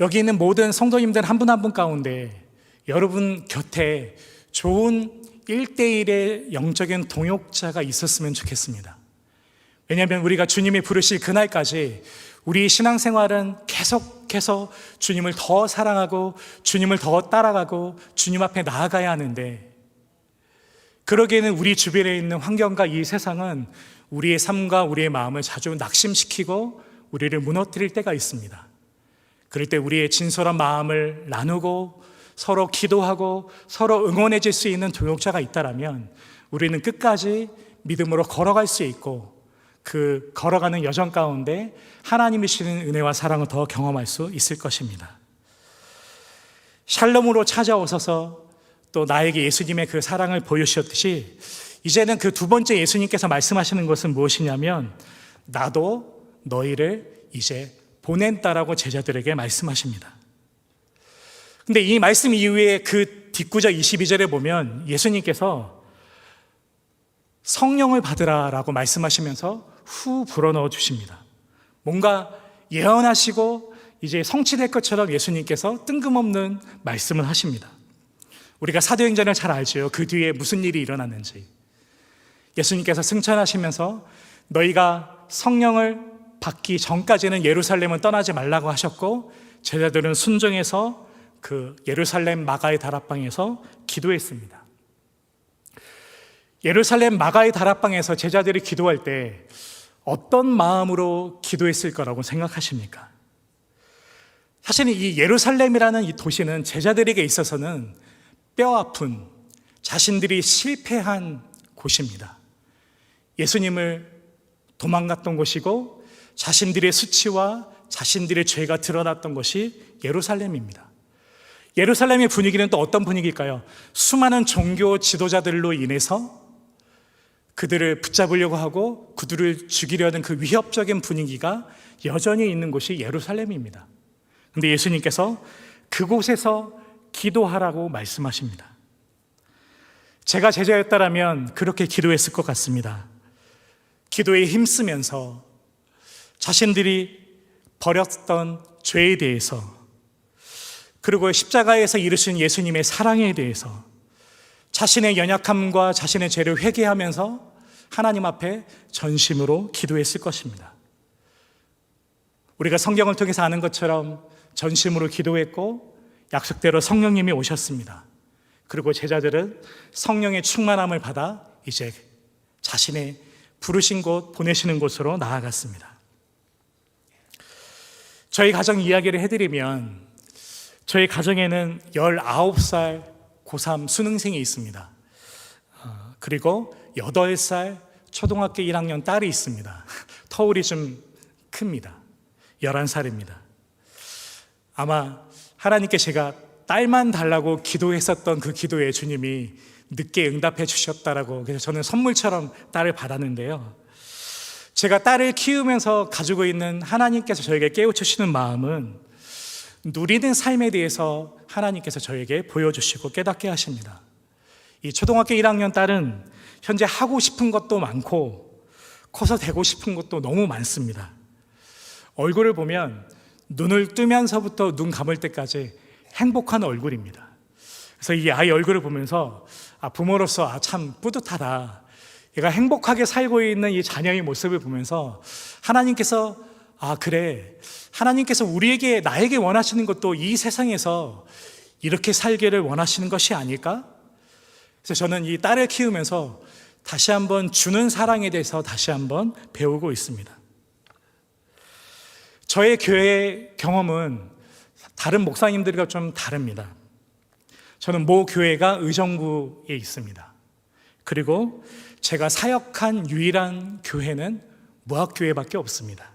S4: 여기 있는 모든 성도님들 한 분 한 분 가운데 여러분 곁에 좋은 1대1의 영적인 동역자가 있었으면 좋겠습니다. 왜냐하면 우리가 주님이 부르실 그날까지 우리 신앙생활은 계속해서 주님을 더 사랑하고 주님을 더 따라가고 주님 앞에 나아가야 하는데, 그러기에는 우리 주변에 있는 환경과 이 세상은 우리의 삶과 우리의 마음을 자주 낙심시키고 우리를 무너뜨릴 때가 있습니다. 그럴 때 우리의 진솔한 마음을 나누고 서로 기도하고 서로 응원해 줄 수 있는 동역자가 있다면 우리는 끝까지 믿음으로 걸어갈 수 있고, 그 걸어가는 여정 가운데 하나님이 주시는 은혜와 사랑을 더 경험할 수 있을 것입니다. 샬롬으로 찾아오셔서 또 나에게 예수님의 그 사랑을 보여주셨듯이, 이제는 그 두 번째 예수님께서 말씀하시는 것은 무엇이냐면 나도 너희를 이제 보낸다라고 제자들에게 말씀하십니다. 근데 이 말씀 이후에 그 뒷구절 22절에 보면 예수님께서 성령을 받으라라고 말씀하시면서 후 불어넣어 주십니다. 뭔가 예언하시고 이제 성취될 것처럼 예수님께서 뜬금없는 말씀을 하십니다. 우리가 사도행전을 잘 알죠. 그 뒤에 무슨 일이 일어났는지. 예수님께서 승천하시면서 너희가 성령을 받기 전까지는 예루살렘은 떠나지 말라고 하셨고, 제자들은 순종해서 그 예루살렘 마가의 다락방에서 기도했습니다. 예루살렘 마가의 다락방에서 제자들이 기도할 때 어떤 마음으로 기도했을 거라고 생각하십니까? 사실은 이 예루살렘이라는 이 도시는 제자들에게 있어서는 뼈아픈, 자신들이 실패한 곳입니다. 예수님을 도망갔던 곳이고 자신들의 수치와 자신들의 죄가 드러났던 곳이 예루살렘입니다. 예루살렘의 분위기는 또 어떤 분위기일까요? 수많은 종교 지도자들로 인해서 그들을 붙잡으려고 하고 그들을 죽이려는 그 위협적인 분위기가 여전히 있는 곳이 예루살렘입니다. 근데 예수님께서 그곳에서 기도하라고 말씀하십니다. 제가 제자였다라면 그렇게 기도했을 것 같습니다. 기도에 힘쓰면서 자신들이 버렸던 죄에 대해서, 그리고 십자가에서 이루신 예수님의 사랑에 대해서, 자신의 연약함과 자신의 죄를 회개하면서 하나님 앞에 전심으로 기도했을 것입니다. 우리가 성경을 통해서 아는 것처럼 전심으로 기도했고 약속대로 성령님이 오셨습니다. 그리고 제자들은 성령의 충만함을 받아 이제 자신의 부르신 곳, 보내시는 곳으로 나아갔습니다. 저희 가정 이야기를 해드리면, 저희 가정에는 19살 고3 수능생이 있습니다. 그리고 8살 초등학교 1학년 딸이 있습니다. 터울이 좀 큽니다. 11살입니다. 아마 하나님께 제가 딸만 달라고 기도했었던 그 기도에 주님이 늦게 응답해 주셨다라고, 그래서 저는 선물처럼 딸을 받았는데요. 제가 딸을 키우면서 가지고 있는 하나님께서 저에게 깨우치시는 마음은, 누리는 삶에 대해서 하나님께서 저에게 보여주시고 깨닫게 하십니다. 이 초등학교 1학년 딸은 현재 하고 싶은 것도 많고 커서 되고 싶은 것도 너무 많습니다. 얼굴을 보면 눈을 뜨면서부터 눈 감을 때까지 행복한 얼굴입니다. 그래서 이 아이 얼굴을 보면서 부모로서 참 뿌듯하다. 얘가 행복하게 살고 있는 이 자녀의 모습을 보면서 하나님께서 그래, 하나님께서 우리에게, 나에게 원하시는 것도 이 세상에서 이렇게 살기를 원하시는 것이 아닐까? 그래서 저는 이 딸을 키우면서 다시 한번 주는 사랑에 대해서 다시 한번 배우고 있습니다. 저의 교회 경험은 다른 목사님들과 좀 다릅니다. 저는 모 교회가 의정부에 있습니다. 그리고 제가 사역한 유일한 교회는 무학교회밖에 없습니다.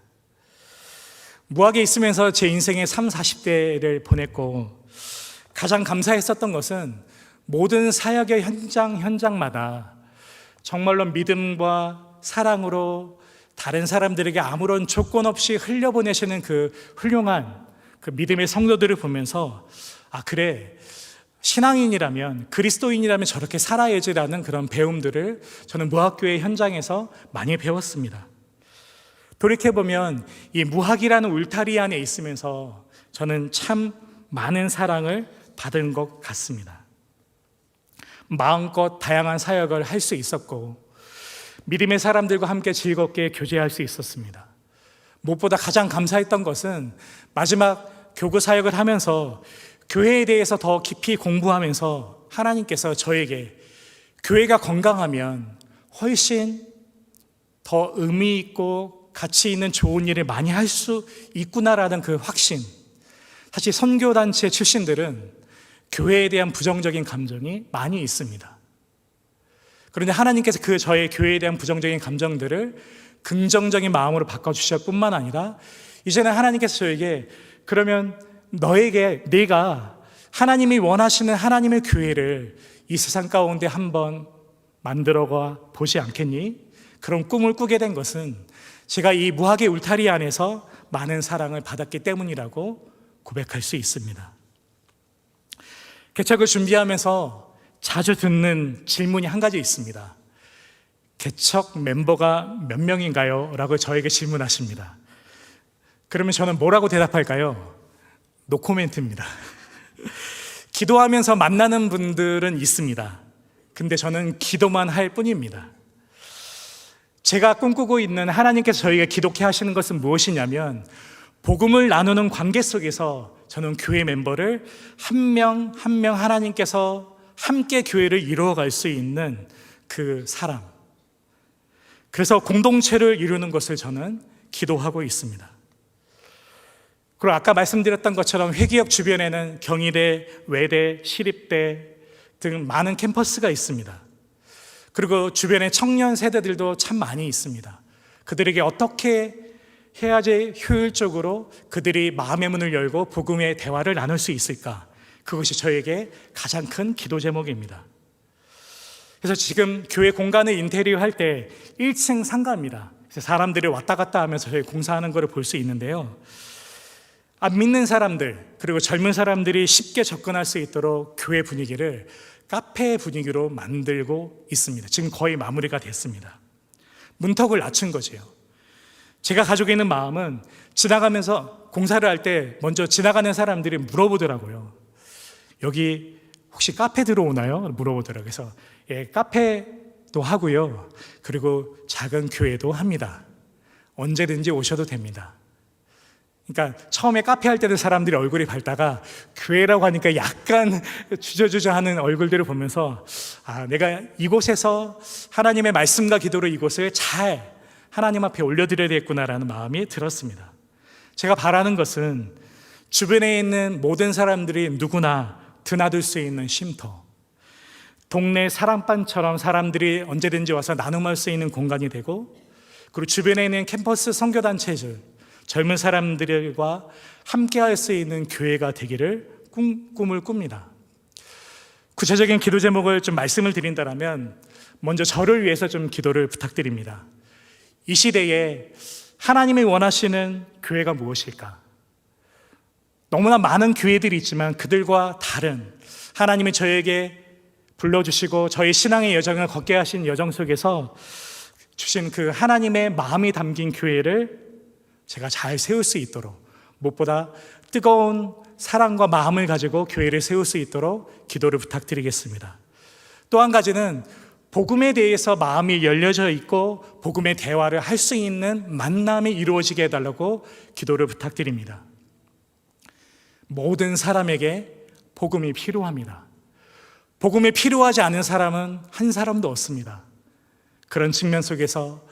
S4: 무학에 있으면서 제 인생의 30, 40대를 보냈고, 가장 감사했었던 것은 모든 사역의 현장마다 정말로 믿음과 사랑으로 다른 사람들에게 아무런 조건 없이 흘려보내시는 그 훌륭한 그 믿음의 성도들을 보면서 그래, 신앙인이라면, 그리스도인이라면 저렇게 살아야지라는 그런 배움들을 저는 무학교회 현장에서 많이 배웠습니다. 돌이켜보면 이 무학이라는 울타리 안에 있으면서 저는 참 많은 사랑을 받은 것 같습니다. 마음껏 다양한 사역을 할 수 있었고, 믿음의 사람들과 함께 즐겁게 교제할 수 있었습니다. 무엇보다 가장 감사했던 것은 마지막 교구 사역을 하면서 교회에 대해서 더 깊이 공부하면서 하나님께서 저에게 교회가 건강하면 훨씬 더 의미 있고 가치 있는 좋은 일을 많이 할 수 있구나라는 그 확신. 사실 선교단체 출신들은 교회에 대한 부정적인 감정이 많이 있습니다. 그런데 하나님께서 그 저의 교회에 대한 부정적인 감정들을 긍정적인 마음으로 바꿔주실 뿐만 아니라, 이제는 하나님께서 저에게 그러면 너에게 내가 하나님이 원하시는 하나님의 교회를 이 세상 가운데 한번 만들어가 보지 않겠니? 그런 꿈을 꾸게 된 것은 제가 이 무학의 울타리 안에서 많은 사랑을 받았기 때문이라고 고백할 수 있습니다. 개척을 준비하면서 자주 듣는 질문이 한 가지 있습니다. 개척 멤버가 몇 명인가요? 라고 저에게 질문하십니다. 그러면 저는 뭐라고 대답할까요? 노코멘트입니다. 기도하면서 만나는 분들은 있습니다. 근데 저는 기도만 할 뿐입니다. 제가 꿈꾸고 있는 하나님께서 저희가 기독해 하시는 것은 무엇이냐면, 복음을 나누는 관계 속에서 저는 교회 멤버를 한 명 한 명 하나님께서 함께 교회를 이루어갈 수 있는 그 사람, 그래서 공동체를 이루는 것을 저는 기도하고 있습니다. 그리고 아까 말씀드렸던 것처럼 회기역 주변에는 경희대, 외대, 시립대 등 많은 캠퍼스가 있습니다. 그리고 주변에 청년 세대들도 참 많이 있습니다. 그들에게 어떻게 해야지 효율적으로 그들이 마음의 문을 열고 복음의 대화를 나눌 수 있을까? 그것이 저에게 가장 큰 기도 제목입니다. 그래서 지금 교회 공간을 인테리어 할 때 1층 상가입니다. 그래서 사람들이 왔다 갔다 하면서 저희 공사하는 것을 볼 수 있는데요. 안 믿는 사람들 그리고 젊은 사람들이 쉽게 접근할 수 있도록 교회 분위기를 카페 분위기로 만들고 있습니다. 지금 거의 마무리가 됐습니다. 문턱을 낮춘 거지요. 제가 가지고 있는 마음은 지나가면서 공사를 할 때 먼저 지나가는 사람들이 물어보더라고요. 여기 혹시 카페 들어오나요? 물어보더라고요. 그래서 예, 카페도 하고요. 그리고 작은 교회도 합니다. 언제든지 오셔도 됩니다. 그러니까 처음에 카페 할 때도 사람들이 얼굴이 밝다가 교회라고 하니까 약간 주저주저하는 얼굴들을 보면서 내가 이곳에서 하나님의 말씀과 기도로 이곳을 잘 하나님 앞에 올려드려야 되겠구나라는 마음이 들었습니다. 제가 바라는 것은 주변에 있는 모든 사람들이 누구나 드나들 수 있는 쉼터, 동네 사랑방처럼 사람들이 언제든지 와서 나눔할 수 있는 공간이 되고, 그리고 주변에 있는 캠퍼스 선교단체들, 젊은 사람들과 함께할 수 있는 교회가 되기를 꿈을 꿉니다. 구체적인 기도 제목을 좀 말씀을 드린다면 먼저 저를 위해서 좀 기도를 부탁드립니다. 이 시대에 하나님이 원하시는 교회가 무엇일까? 너무나 많은 교회들이 있지만 그들과 다른 하나님이 저에게 불러주시고 저희 신앙의 여정을 걷게 하신 여정 속에서 주신 그 하나님의 마음이 담긴 교회를 제가 잘 세울 수 있도록, 무엇보다 뜨거운 사랑과 마음을 가지고 교회를 세울 수 있도록 기도를 부탁드리겠습니다. 또 한 가지는 복음에 대해서 마음이 열려져 있고 복음의 대화를 할 수 있는 만남이 이루어지게 해달라고 기도를 부탁드립니다. 모든 사람에게 복음이 필요합니다. 복음이 필요하지 않은 사람은 한 사람도 없습니다. 그런 측면 속에서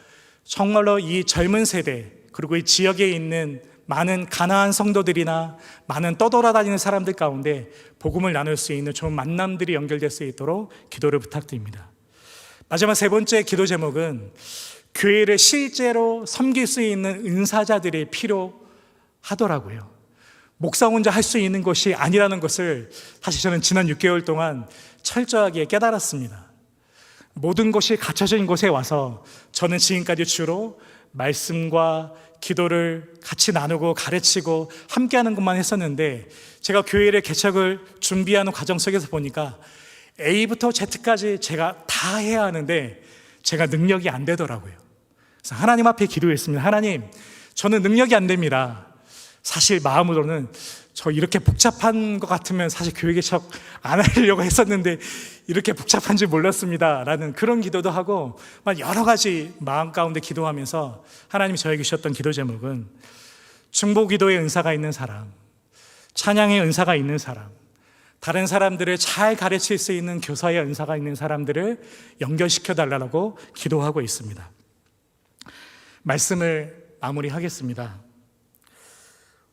S4: 정말로 이 젊은 세대 그리고 이 지역에 있는 많은 가나안 성도들이나 많은 떠돌아다니는 사람들 가운데 복음을 나눌 수 있는 좋은 만남들이 연결될 수 있도록 기도를 부탁드립니다. 마지막 세 번째 기도 제목은 교회를 실제로 섬길 수 있는 은사자들이 필요하더라고요. 목사 혼자 할 수 있는 것이 아니라는 것을 사실 저는 지난 6개월 동안 철저하게 깨달았습니다. 모든 것이 갖춰진 곳에 와서 저는 지금까지 주로 말씀과 기도를 같이 나누고 가르치고 함께하는 것만 했었는데, 제가 교회를 개척을 준비하는 과정 속에서 보니까 A부터 Z까지 제가 다 해야 하는데 제가 능력이 안 되더라고요. 그래서 하나님 앞에 기도했습니다. 하나님, 저는 능력이 안 됩니다. 사실 마음으로는 저 이렇게 복잡한 것 같으면 사실 교회 개척 안 하려고 했었는데 이렇게 복잡한 줄 몰랐습니다 라는 그런 기도도 하고 여러 가지 마음 가운데 기도하면서 하나님이 저에게 주셨던 기도 제목은 중보 기도의 은사가 있는 사람, 찬양의 은사가 있는 사람, 다른 사람들을 잘 가르칠 수 있는 교사의 은사가 있는 사람들을 연결시켜 달라고 기도하고 있습니다. 말씀을 마무리하겠습니다.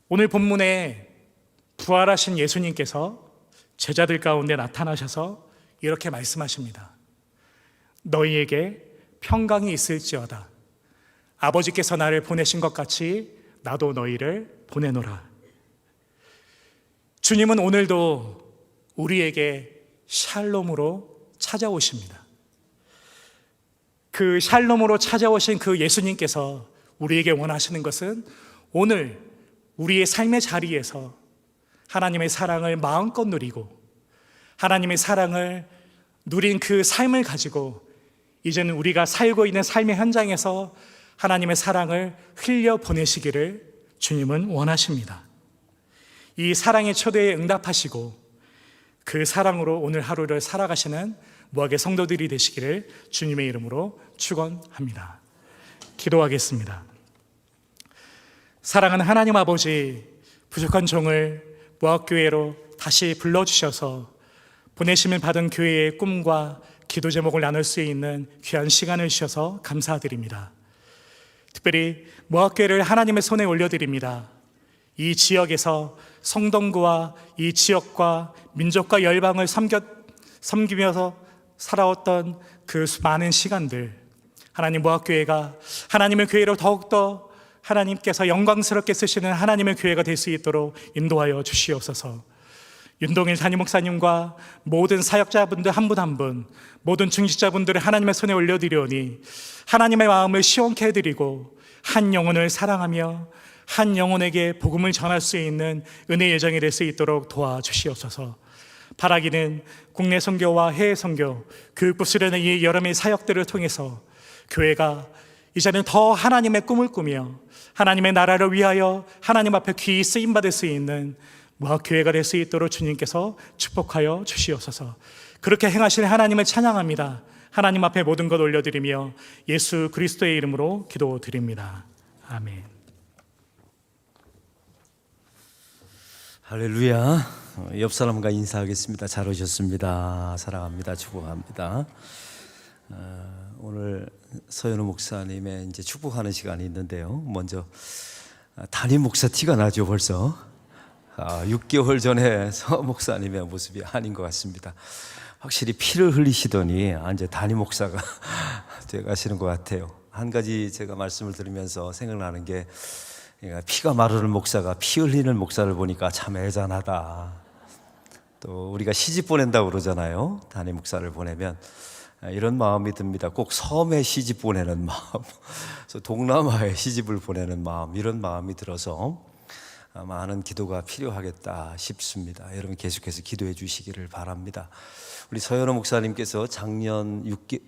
S4: 오늘 본문에 부활하신 예수님께서 제자들 가운데 나타나셔서 이렇게 말씀하십니다. 너희에게 평강이 있을지어다. 아버지께서 나를 보내신 것 같이 나도 너희를 보내노라. 주님은 오늘도 우리에게 샬롬으로 찾아오십니다. 그 샬롬으로 찾아오신 그 예수님께서 우리에게 원하시는 것은 오늘 우리의 삶의 자리에서 하나님의 사랑을 마음껏 누리고 하나님의 사랑을 누린 그 삶을 가지고 이제는 우리가 살고 있는 삶의 현장에서 하나님의 사랑을 흘려 보내시기를 주님은 원하십니다. 이 사랑의 초대에 응답하시고 그 사랑으로 오늘 하루를 살아가시는 무학의 성도들이 되시기를 주님의 이름으로 축원합니다. 기도하겠습니다. 사랑하는 하나님 아버지, 부족한 종을 무학교회로 다시 불러주셔서 보내심을 받은 교회의 꿈과 기도 제목을 나눌 수 있는 귀한 시간을 주셔서 감사드립니다. 특별히 무학교회를 하나님의 손에 올려드립니다. 이 지역에서 성동구와 이 지역과 민족과 열방을 섬기면서 살아왔던 그 많은 시간들, 하나님 무학교회가 하나님의 교회로 더욱더 하나님께서 영광스럽게 쓰시는 하나님의 교회가 될 수 있도록 인도하여 주시옵소서. 윤동일 담임 목사님과 모든 사역자분들 한 분 한 분, 모든 중직자분들을 하나님의 손에 올려드리오니 하나님의 마음을 시원케 해드리고 한 영혼을 사랑하며 한 영혼에게 복음을 전할 수 있는 은혜의 여정이 될 수 있도록 도와주시옵소서. 바라기는 국내 선교와 해외 선교, 교육부 수련회 이 여러 사역들을 통해서 교회가 이제는 더 하나님의 꿈을 꾸며 하나님의 나라를 위하여 하나님 앞에 귀히 쓰임받을 수 있는 교회가 될 수 있도록 주님께서 축복하여 주시옵소서. 그렇게 행하실 하나님을 찬양합니다. 하나님 앞에 모든 것 올려드리며 예수 그리스도의 이름으로 기도드립니다. 아멘.
S5: 할렐루야. 옆 사람과 인사하겠습니다. 잘 오셨습니다. 사랑합니다. 축복합니다. 오늘 서현우 목사님의 이제 축복하는 시간이 있는데요. 먼저 담임 목사 티가 나죠, 벌써. 6개월 전에 서 목사님의 모습이 아닌 것 같습니다. 확실히 피를 흘리시더니 이제 담임 목사가 되어 가시는 것 같아요. 한 가지 제가 말씀을 들으면서 생각나는 게, 피가 마르는 목사가 피 흘리는 목사를 보니까 참 애잔하다. 또 우리가 시집 보낸다고 그러잖아요. 담임 목사를 보내면 이런 마음이 듭니다. 꼭 섬에 시집 보내는 마음, 동남아에 시집을 보내는 마음, 이런 마음이 들어서 많은 기도가 필요하겠다 싶습니다. 여러분 계속해서 기도해 주시기를 바랍니다. 우리 서현우 목사님께서 작년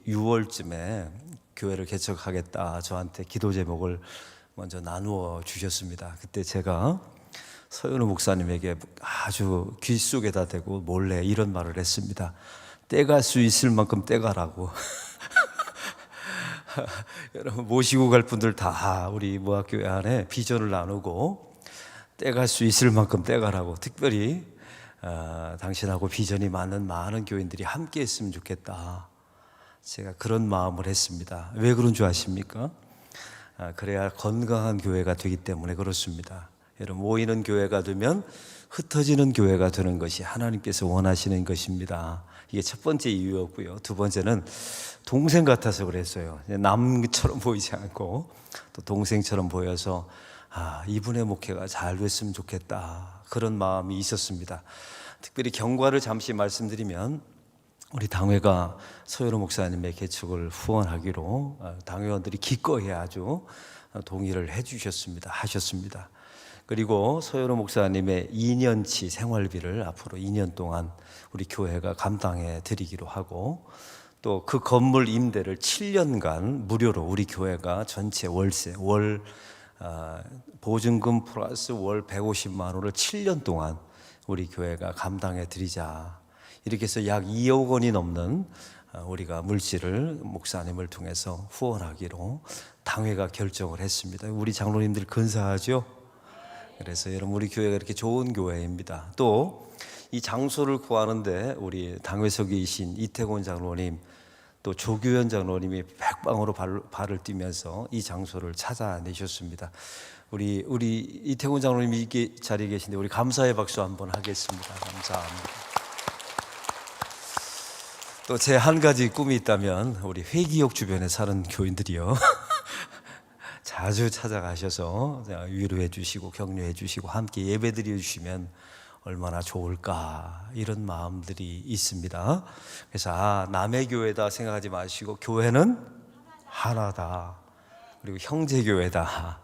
S5: 6월쯤에 교회를 개척하겠다 저한테 기도 제목을 먼저 나누어 주셨습니다. 그때 제가 서현우 목사님에게 아주 귀 속에다 대고 몰래 이런 말을 했습니다. 떼갈 수 있을 만큼 떼가라고. 여러분 모시고 갈 분들 다 우리 모학교회 안에 비전을 나누고 떼갈 수 있을 만큼 떼가라고, 특별히 당신하고 비전이 맞는 많은 교인들이 함께 했으면 좋겠다. 제가 그런 마음을 했습니다. 왜 그런 줄 아십니까? 그래야 건강한 교회가 되기 때문에 그렇습니다. 여러분 모이는 교회가 되면 흩어지는 교회가 되는 것이 하나님께서 원하시는 것입니다. 이게 첫 번째 이유였고요. 두 번째는 동생 같아서 그랬어요. 남처럼 보이지 않고 또 동생처럼 보여서 이분의 목회가 잘 됐으면 좋겠다, 그런 마음이 있었습니다. 특별히 경과를 잠시 말씀드리면, 우리 당회가 서현우 목사님의 개척을 후원하기로 당회원들이 기꺼이 아주 동의를 하셨습니다. 그리고 서현우 목사님의 2년치 생활비를 앞으로 2년 동안 우리 교회가 감당해 드리기로 하고, 또 그 건물 임대를 7년간 무료로 우리 교회가 전체 월세, 보증금 플러스 월 150만 원을 7년 동안 우리 교회가 감당해 드리자, 이렇게 해서 약 2억 원이 넘는 우리가 물질을 목사님을 통해서 후원하기로 당회가 결정을 했습니다. 우리 장로님들 근사하죠? 그래서 여러분 우리 교회가 이렇게 좋은 교회입니다. 또 이 장소를 구하는데 우리 당회석이신 이태곤 장로님, 또 조규현 장로님이 백방으로 발을 뛰면서 이 장소를 찾아내셨습니다. 우리 이태곤 장로님이 이게 자리에 계신데 우리 감사의 박수 한번 하겠습니다. 감사합니다. 또 제 한 가지 꿈이 있다면, 우리 회기역 주변에 사는 교인들이요 자주 찾아가셔서 위로해 주시고 격려해 주시고 함께 예배 드려 주시면 얼마나 좋을까, 이런 마음들이 있습니다. 그래서 남의 교회다 생각하지 마시고 교회는 하나다, 그리고 형제교회다,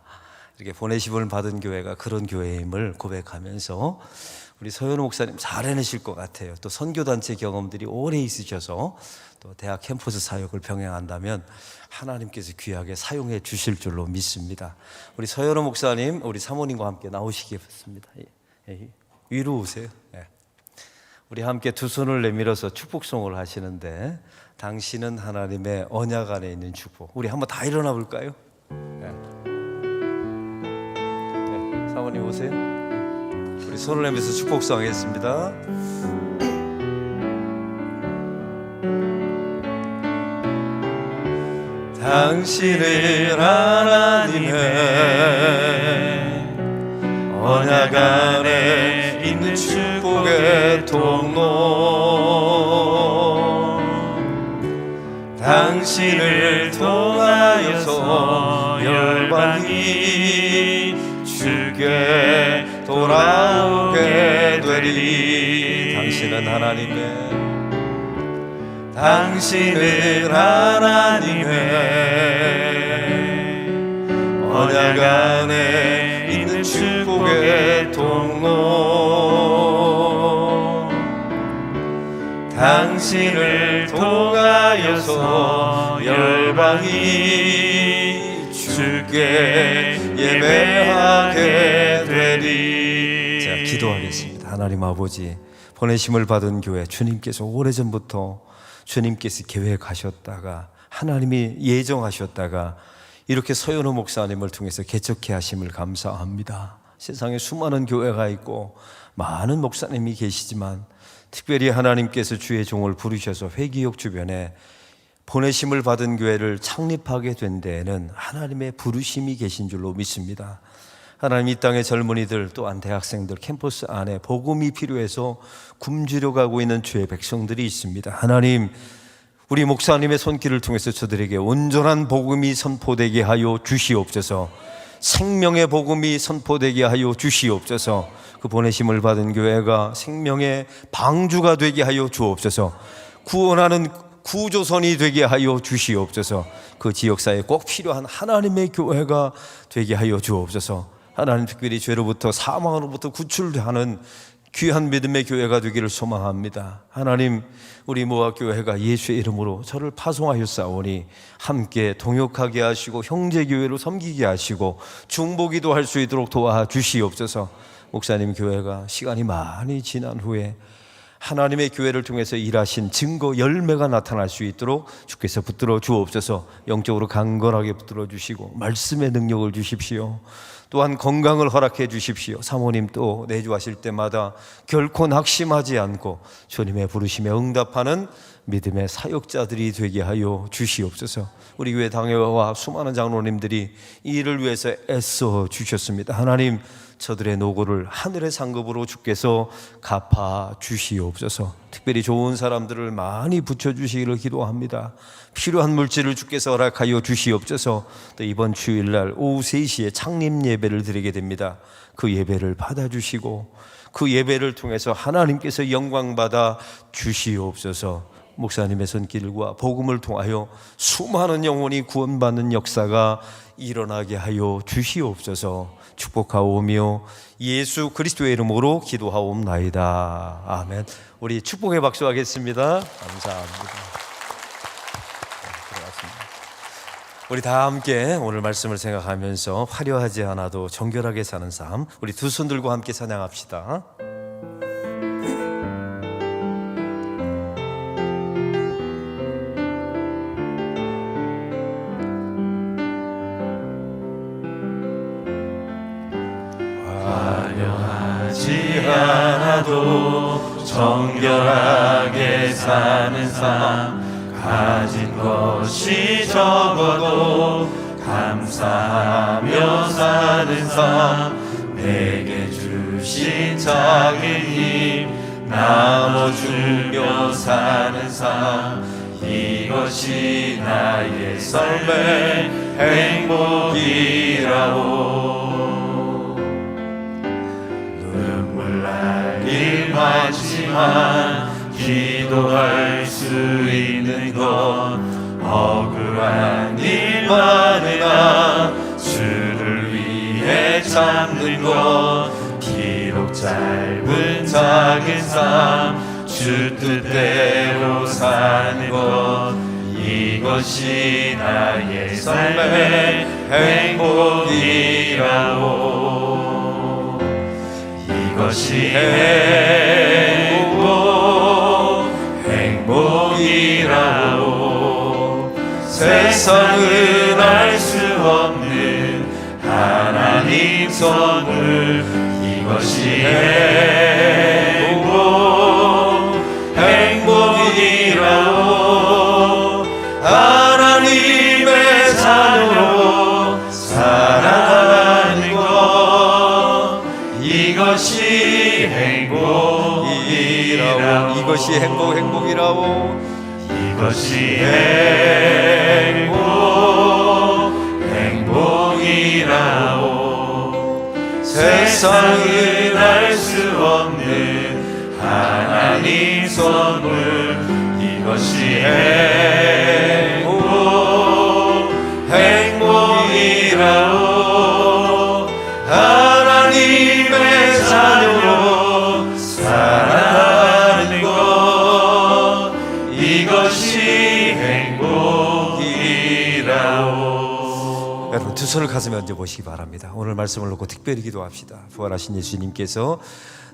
S5: 이렇게 보내심을 받은 교회가 그런 교회임을 고백하면서 우리 서현우 목사님 잘 해내실 것 같아요. 또 선교단체 경험들이 오래 있으셔서 또 대학 캠퍼스 사역을 병행한다면 하나님께서 귀하게 사용해 주실 줄로 믿습니다. 우리 서현우 목사님, 우리 사모님과 함께 나오시겠습니다. 위로 오세요. 우리 함께 두 손을 내밀어서 축복송을 하시는데, 당신은 하나님의 언약 안에 있는 축복. 우리 한번 다 일어나 볼까요? 사모님 오세요. 우리 손을 내밀어서 축복송 하겠습니다. 당신은 하나님의 언약 안에 있는 축복의 통로, 당신을 통하여서 열방이 주께 돌아오게 되리. 당신은 하나님의 언약 안에 있는 축복의 통로, 당신을 통하여서 열방이 주께 예배하게 되리. 자, 기도하겠습니다. 하나님 아버지, 보내심을 받은 교회, 주님께서 오래전부터 주님께서 계획하셨다가 하나님이 예정하셨다가 이렇게 서연호 목사님을 통해서 개척케 하심을 감사합니다. 세상에 수많은 교회가 있고 많은 목사님이 계시지만 특별히 하나님께서 주의 종을 부르셔서 회기역 주변에 보내심을 받은 교회를 창립하게 된 데에는 하나님의 부르심이 계신 줄로 믿습니다. 하나님, 이 땅의 젊은이들 또한 대학생들 캠퍼스 안에 복음이 필요해서 굶주려 가고 있는 주의 백성들이 있습니다. 하나님, 우리 목사님의 손길을 통해서 저들에게 온전한 복음이 선포되게 하여 주시옵소서. 생명의 복음이 선포되게 하여 주시옵소서. 그 보내심을 받은 교회가 생명의 방주가 되게 하여 주옵소서. 구원하는 구조선이 되게 하여 주시옵소서. 그 지역사회에 꼭 필요한 하나님의 교회가 되게 하여 주옵소서. 하나님, 특별히 죄로부터 사망으로부터 구출하는 귀한 믿음의 교회가 되기를 소망합니다. 하나님, 우리 모아교회가 예수의 이름으로 저를 파송하였사오니 함께 동역하게 하시고 형제교회로 섬기게 하시고 중보기도 할 수 있도록 도와주시옵소서. 목사님 교회가 시간이 많이 지난 후에 하나님의 교회를 통해서 일하신 증거 열매가 나타날 수 있도록 주께서 붙들어 주옵소서. 영적으로 강건하게 붙들어 주시고 말씀의 능력을 주십시오. 또한 건강을 허락해 주십시오. 사모님 또 내주하실 때마다 결코 낙심하지 않고 주님의 부르심에 응답하는 믿음의 사역자들이 되게 하여 주시옵소서. 우리 교회 당회와 수많은 장로님들이 이 일을 위해서 애써 주셨습니다. 하나님, 저들의 노고를 하늘의 상급으로 주께서 갚아 주시옵소서. 특별히 좋은 사람들을 많이 붙여주시기를 기도합니다. 필요한 물질을 주께서 허락하여 주시옵소서. 또 이번 주일날 오후 3시에 창립 예배를 드리게 됩니다. 그 예배를 받아주시고 그 예배를 통해서 하나님께서 영광받아 주시옵소서. 목사님의 손길과 복음을 통하여 수많은 영혼이 구원받는 역사가 일어나게 하여 주시옵소서. 축복하오며 예수 그리스도의 이름으로 기도하옵나이다. 아멘. 우리 축복의 박수 하겠습니다. 감사합니다. 우리 다 함께 오늘 말씀을 생각하면서 화려하지 않아도 정결하게 사는 삶, 우리 두 손 들고 함께 찬양합시다.
S2: 화려하지 않아도 정결하게 사는 삶, 가진 것이 적어도 감사하며 사는 삶, 내게 주신 작은 힘 나눠주며 사는 삶, 이것이 나의 삶의 행복이라오. 눈물 날 일 많지만 기도할 수 있는 건 억울한 일 많으나 주를 위해 참는 것, 비록 짧은 작은 삶 주 뜻대로 사는 것, 이것이 나의 삶의 행복이라오. 이것이 행복이라오. 세상은 알 수 없는 하나님 선물, 이것이 행복이라오. 하나님의 자녀로 살아가는 것, 이것이 행복이라오.
S5: 이것이 행복이라오.
S2: 이것이 행복이라오. 세상은 알 수 없는
S5: 하나님 선물 이것이 행복이라오 하나님의 자녀로 살아가는 것 이것이 행복이라오. 여러분 두 손을 가슴에 얹어 보시기 바랍니다. 오늘 말씀을 놓고 특별히 기도합시다. 부활하신 예수님께서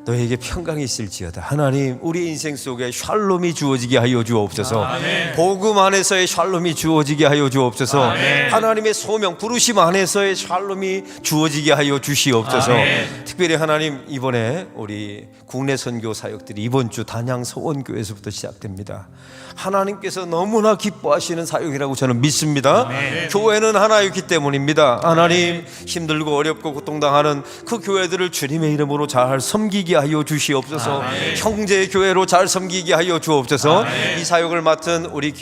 S5: 너에게 평강이 있을지어다. 하나님 우리 인생 속에 샬롬이 주어지게 하여 주옵소서. 아멘. 복음 안에서의 샬롬이 주어지게 하여 주옵소서. 아멘. 하나님의 소명 부르심 안에서의 샬롬이 주어지게 하여 주시옵소서. 아멘. 특별히 하나님 이번에 우리 국내 선교 사역들이 이번 주 단양 서원교회에서부터 시작됩니다. 하나님께서 너무나 기뻐하시는 사역이라고 저는 믿습니다. 아멘. 교회는 하나였기 때문입니다. 하나님 힘들고 어렵고 고통당하는 그 교회들을 주님의 이름으로 잘 섬기게 하여 주시옵소서. 아멘. 형제 교회로 잘 섬기게 하여 주옵소서. 아멘. 이 사역을 맡은 우리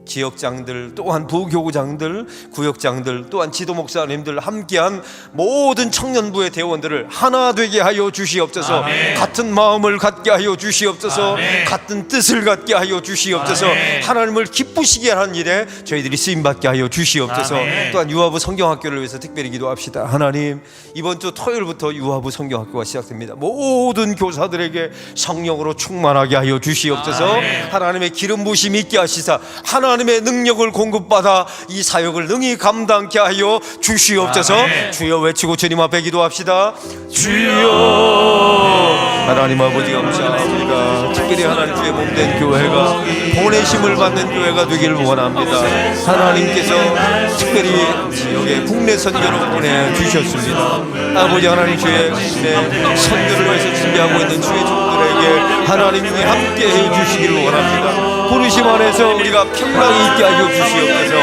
S5: 지역장들 또한 부교구장들 구역장들 또한 지도 목사님들 함께한 모든 청년부의 대원들을 하나 되게 하여 주시옵소서. 아멘. 같은 마음을 갖게 하여 주시옵소서. 아멘. 같은 뜻을 갖게 하여 주시옵소서. 아멘. 하나님을 기쁘시게 하는 일에 저희들이 쓰임받게 하여 주시옵소서. 아멘. 또한 유아부 성경학교를 위해서 특별히 기도합시다. 하나님 이번 주 토요일부터 유아부 성경학교가 시작됩니다. 모든 교사들에게 성령으로 충만하게 하여 주시옵소서. 아멘. 하나님의 기름 부심이 있게 하시사 하나님의 능력을 공급받아 이 사역을 능히 감당케 하여 주시옵소서. 아멘. 주여 외치고 주님 앞에 기도합시다. 주여. 하나님 아버지 감사합니다. 특별히 하나님 주의 몸된 교회가 보내심을 받는 교회가 되기를 원합니다. 하나님께서 특별히 지역에 국내 선교로 보내주셨습니다. 아버지 하나님 주의 국내 선교를 위해서 준비하고 있는 주의 종들에게 하나님이 함께 해주시기를 원합니다. 부르심 안에서 우리가 평강이 있게 하여 주시옵소서.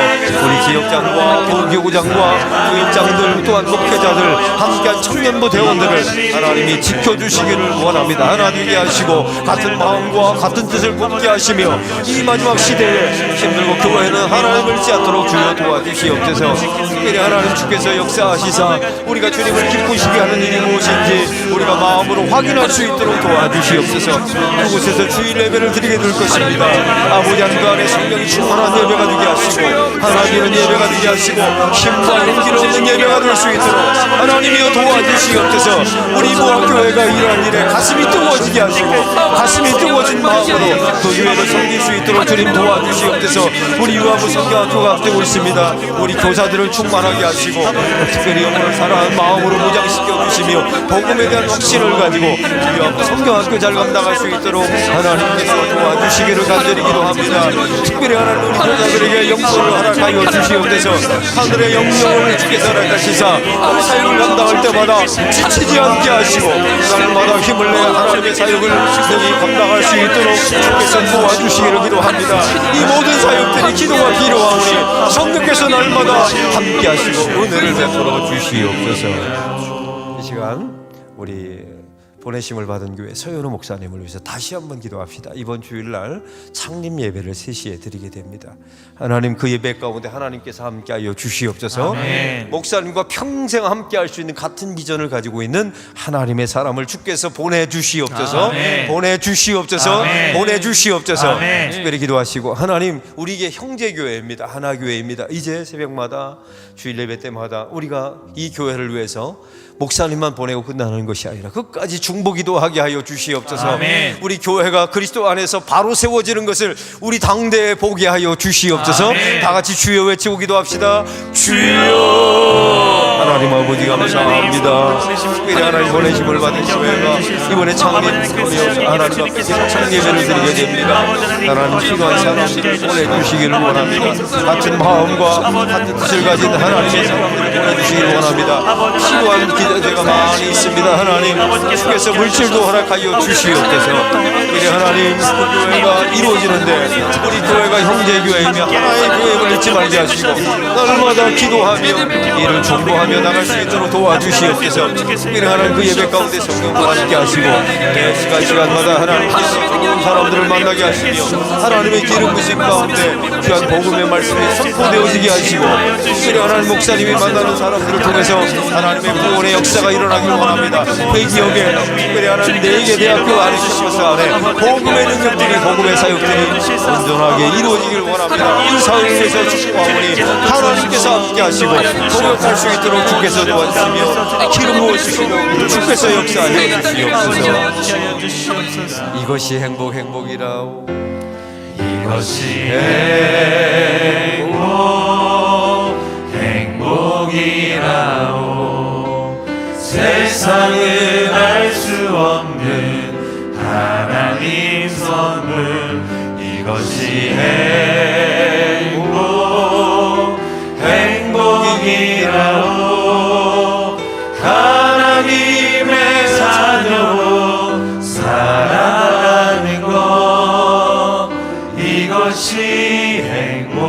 S5: 우리 지역장과 부교구장과 교인장들 또한 목회자들 함께한 청년부 대원들을 하나님이 지켜주시기를 원합니다. 하나 되게 하시고 같은 마음과 같은 뜻을 곱게 하시며 이 마지막 시대에 힘들고 교회는 하나님을 잊지 않도록 주여 도와주시옵소서. 특별히 하나님 주께서 역사하시사 우리가 주님을 기쁘시게 하는 일이 무엇인지 우리가 마음으로 확인할 수 있도록 도와주시옵소서. 그곳에서 주일 예배를 드리게 될 것입니다. 아버지 한 그 안에 성령이 충만한 예배가 되게 하시고 하나님은 예배가 되게 하시고 힘과 용기를 얻는 예배가 될 수 있도록 하나님이여 도와주시옵소서. 우리 모학교회가 이러한 일에 가슴이 뜨거워지게 하시고 가슴이 뜨거워진 마음으로 그 교회를 섬길 수 있도록 주님 도와주시옵소서. 우리 유아부 성경학교가 앞두고 있습니다. 우리 교사들을 충만하게 하시고 특별히 영혼을 사랑하는 마음으로 무장시켜 주시며 복음에 대한 확신을 가지고 유아부 성경학교 잘 감당할 수 있도록 하나님께서 도와주시기를 간절히 기도합니다. 특별히 하나님 우리 교사들에게 영성을 허락하여 주시옵소서. 하늘의 영성을 주께서 허락하시사 그 사역을 감당할 때마다 지치지 않게 하시고 날마다 힘을 내 하나님의 사역을 능히 감당할 수 있도록 주께서 도와주시기를 기도합니다. 이 모든 사역들이 기도가 필요하오니 성령께서 날마다 함께 하시고 은혜를 베풀어 주시옵소서. 이 시간 우리 보내심을 받은 교회 서현우 목사님을 위해서 다시 한번 기도합시다. 이번 주일날 창립 예배를 3시에 드리게 됩니다. 하나님 그 예배 가운데 하나님께서 함께하여 주시옵소서. 아멘. 목사님과 평생 함께할 수 있는 같은 비전을 가지고 있는 하나님의 사람을 주께서 보내주시옵소서. 아멘. 보내주시옵소서. 아멘. 보내주시옵소서. 아멘. 특별히 기도하시고 하나님 우리에게 형제교회입니다. 하나교회입니다. 이제 새벽마다 주일 예배 때마다 우리가 이 교회를 위해서 목사님만 보내고 끝나는 것이 아니라 끝까지 중보기도 하게 하여 주시옵소서. 아멘. 우리 교회가 그리스도 안에서 바로 세워지는 것을 우리 당대에 보게 하여 주시옵소서. 아멘. 다 같이 주여 외치고 기도합시다. 주여. 하나님 아버지 감사합니다. 특별히 하나님 보내심을 받은 교회가 이번에 창립되어서 하나님 앞에서 창립예배를 드리게 됩니다. 하나님 필요한 사람들을 보내주시기를 원합니다. 같은 마음과 같은 뜻을 가진 하나님의 사람들을 보내주시기를 원합니다. 필요한 기대가 많이 있습니다. 하나님 주께서 물질도 허락하여 주시옵소서. 우리 하나님 그 교회가 이루어지는데 우리 교회가 형제교회이며 하나의 교회임을 잊지 말게 하시고 날마다 기도하며 이를 중보하며 달려나갈 수 있도록 도와주시옵소서. 특별히 하나님 그 예배 가운데 성령과 함께 하시고 매 시간마다 하나님께서 좋은 사람들을 만나게 하시며 하나님의 기름 부심 가운데 귀한 복음의 말씀이 선포되어지게 하시고 특별히 하나님 목사님이 만나는 사람들을 통해서 하나님의 구원의 역사가 일어나기를 원합니다. 회기역에 특별히 하나님 4개 대학교 안에 캠퍼스 안에 복음의 능력들이 복음의 사역들이 온전하게 이루어지기를 원합니다. 이 사회를 위해서 축복하오니 하나님께서 함께 하시고 동역할 수 있도록 주께서 도와주시며 기름 부어주시고 주께서 역사하여 주시옵소서. 이것이 행복이라오.
S2: 이것이 행복이라오. 세상은 알 수 없는 하나님 선물. 이것이 행복이라오. 하나님의 자녀로 살아가는 것. 이것이 행복이라오.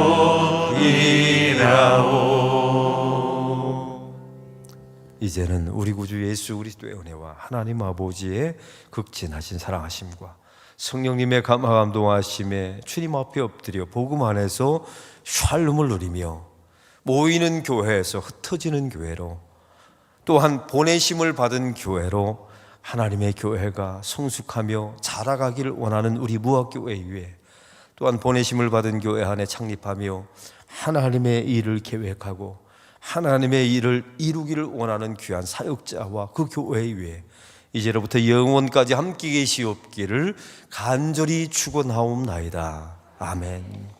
S5: 이제는 우리 구주 예수 그리스도의 은혜와 하나님 아버지의 극진하신 사랑하심과 성령님의 감동하심에 주님 앞에 엎드려 복음 안에서 샬롬을 누리며 모이는 교회에서 흩어지는 교회로, 또한 보내심을 받은 교회로 하나님의 교회가 성숙하며 자라가기를 원하는 우리 무학교회 위에, 또한 보내심을 받은 교회 안에 창립하며 하나님의 일을 계획하고 하나님의 일을 이루기를 원하는 귀한 사역자와 그 교회 위에 이제로부터 영원까지 함께 계시옵기를 간절히 축원하옵나이다. 아멘.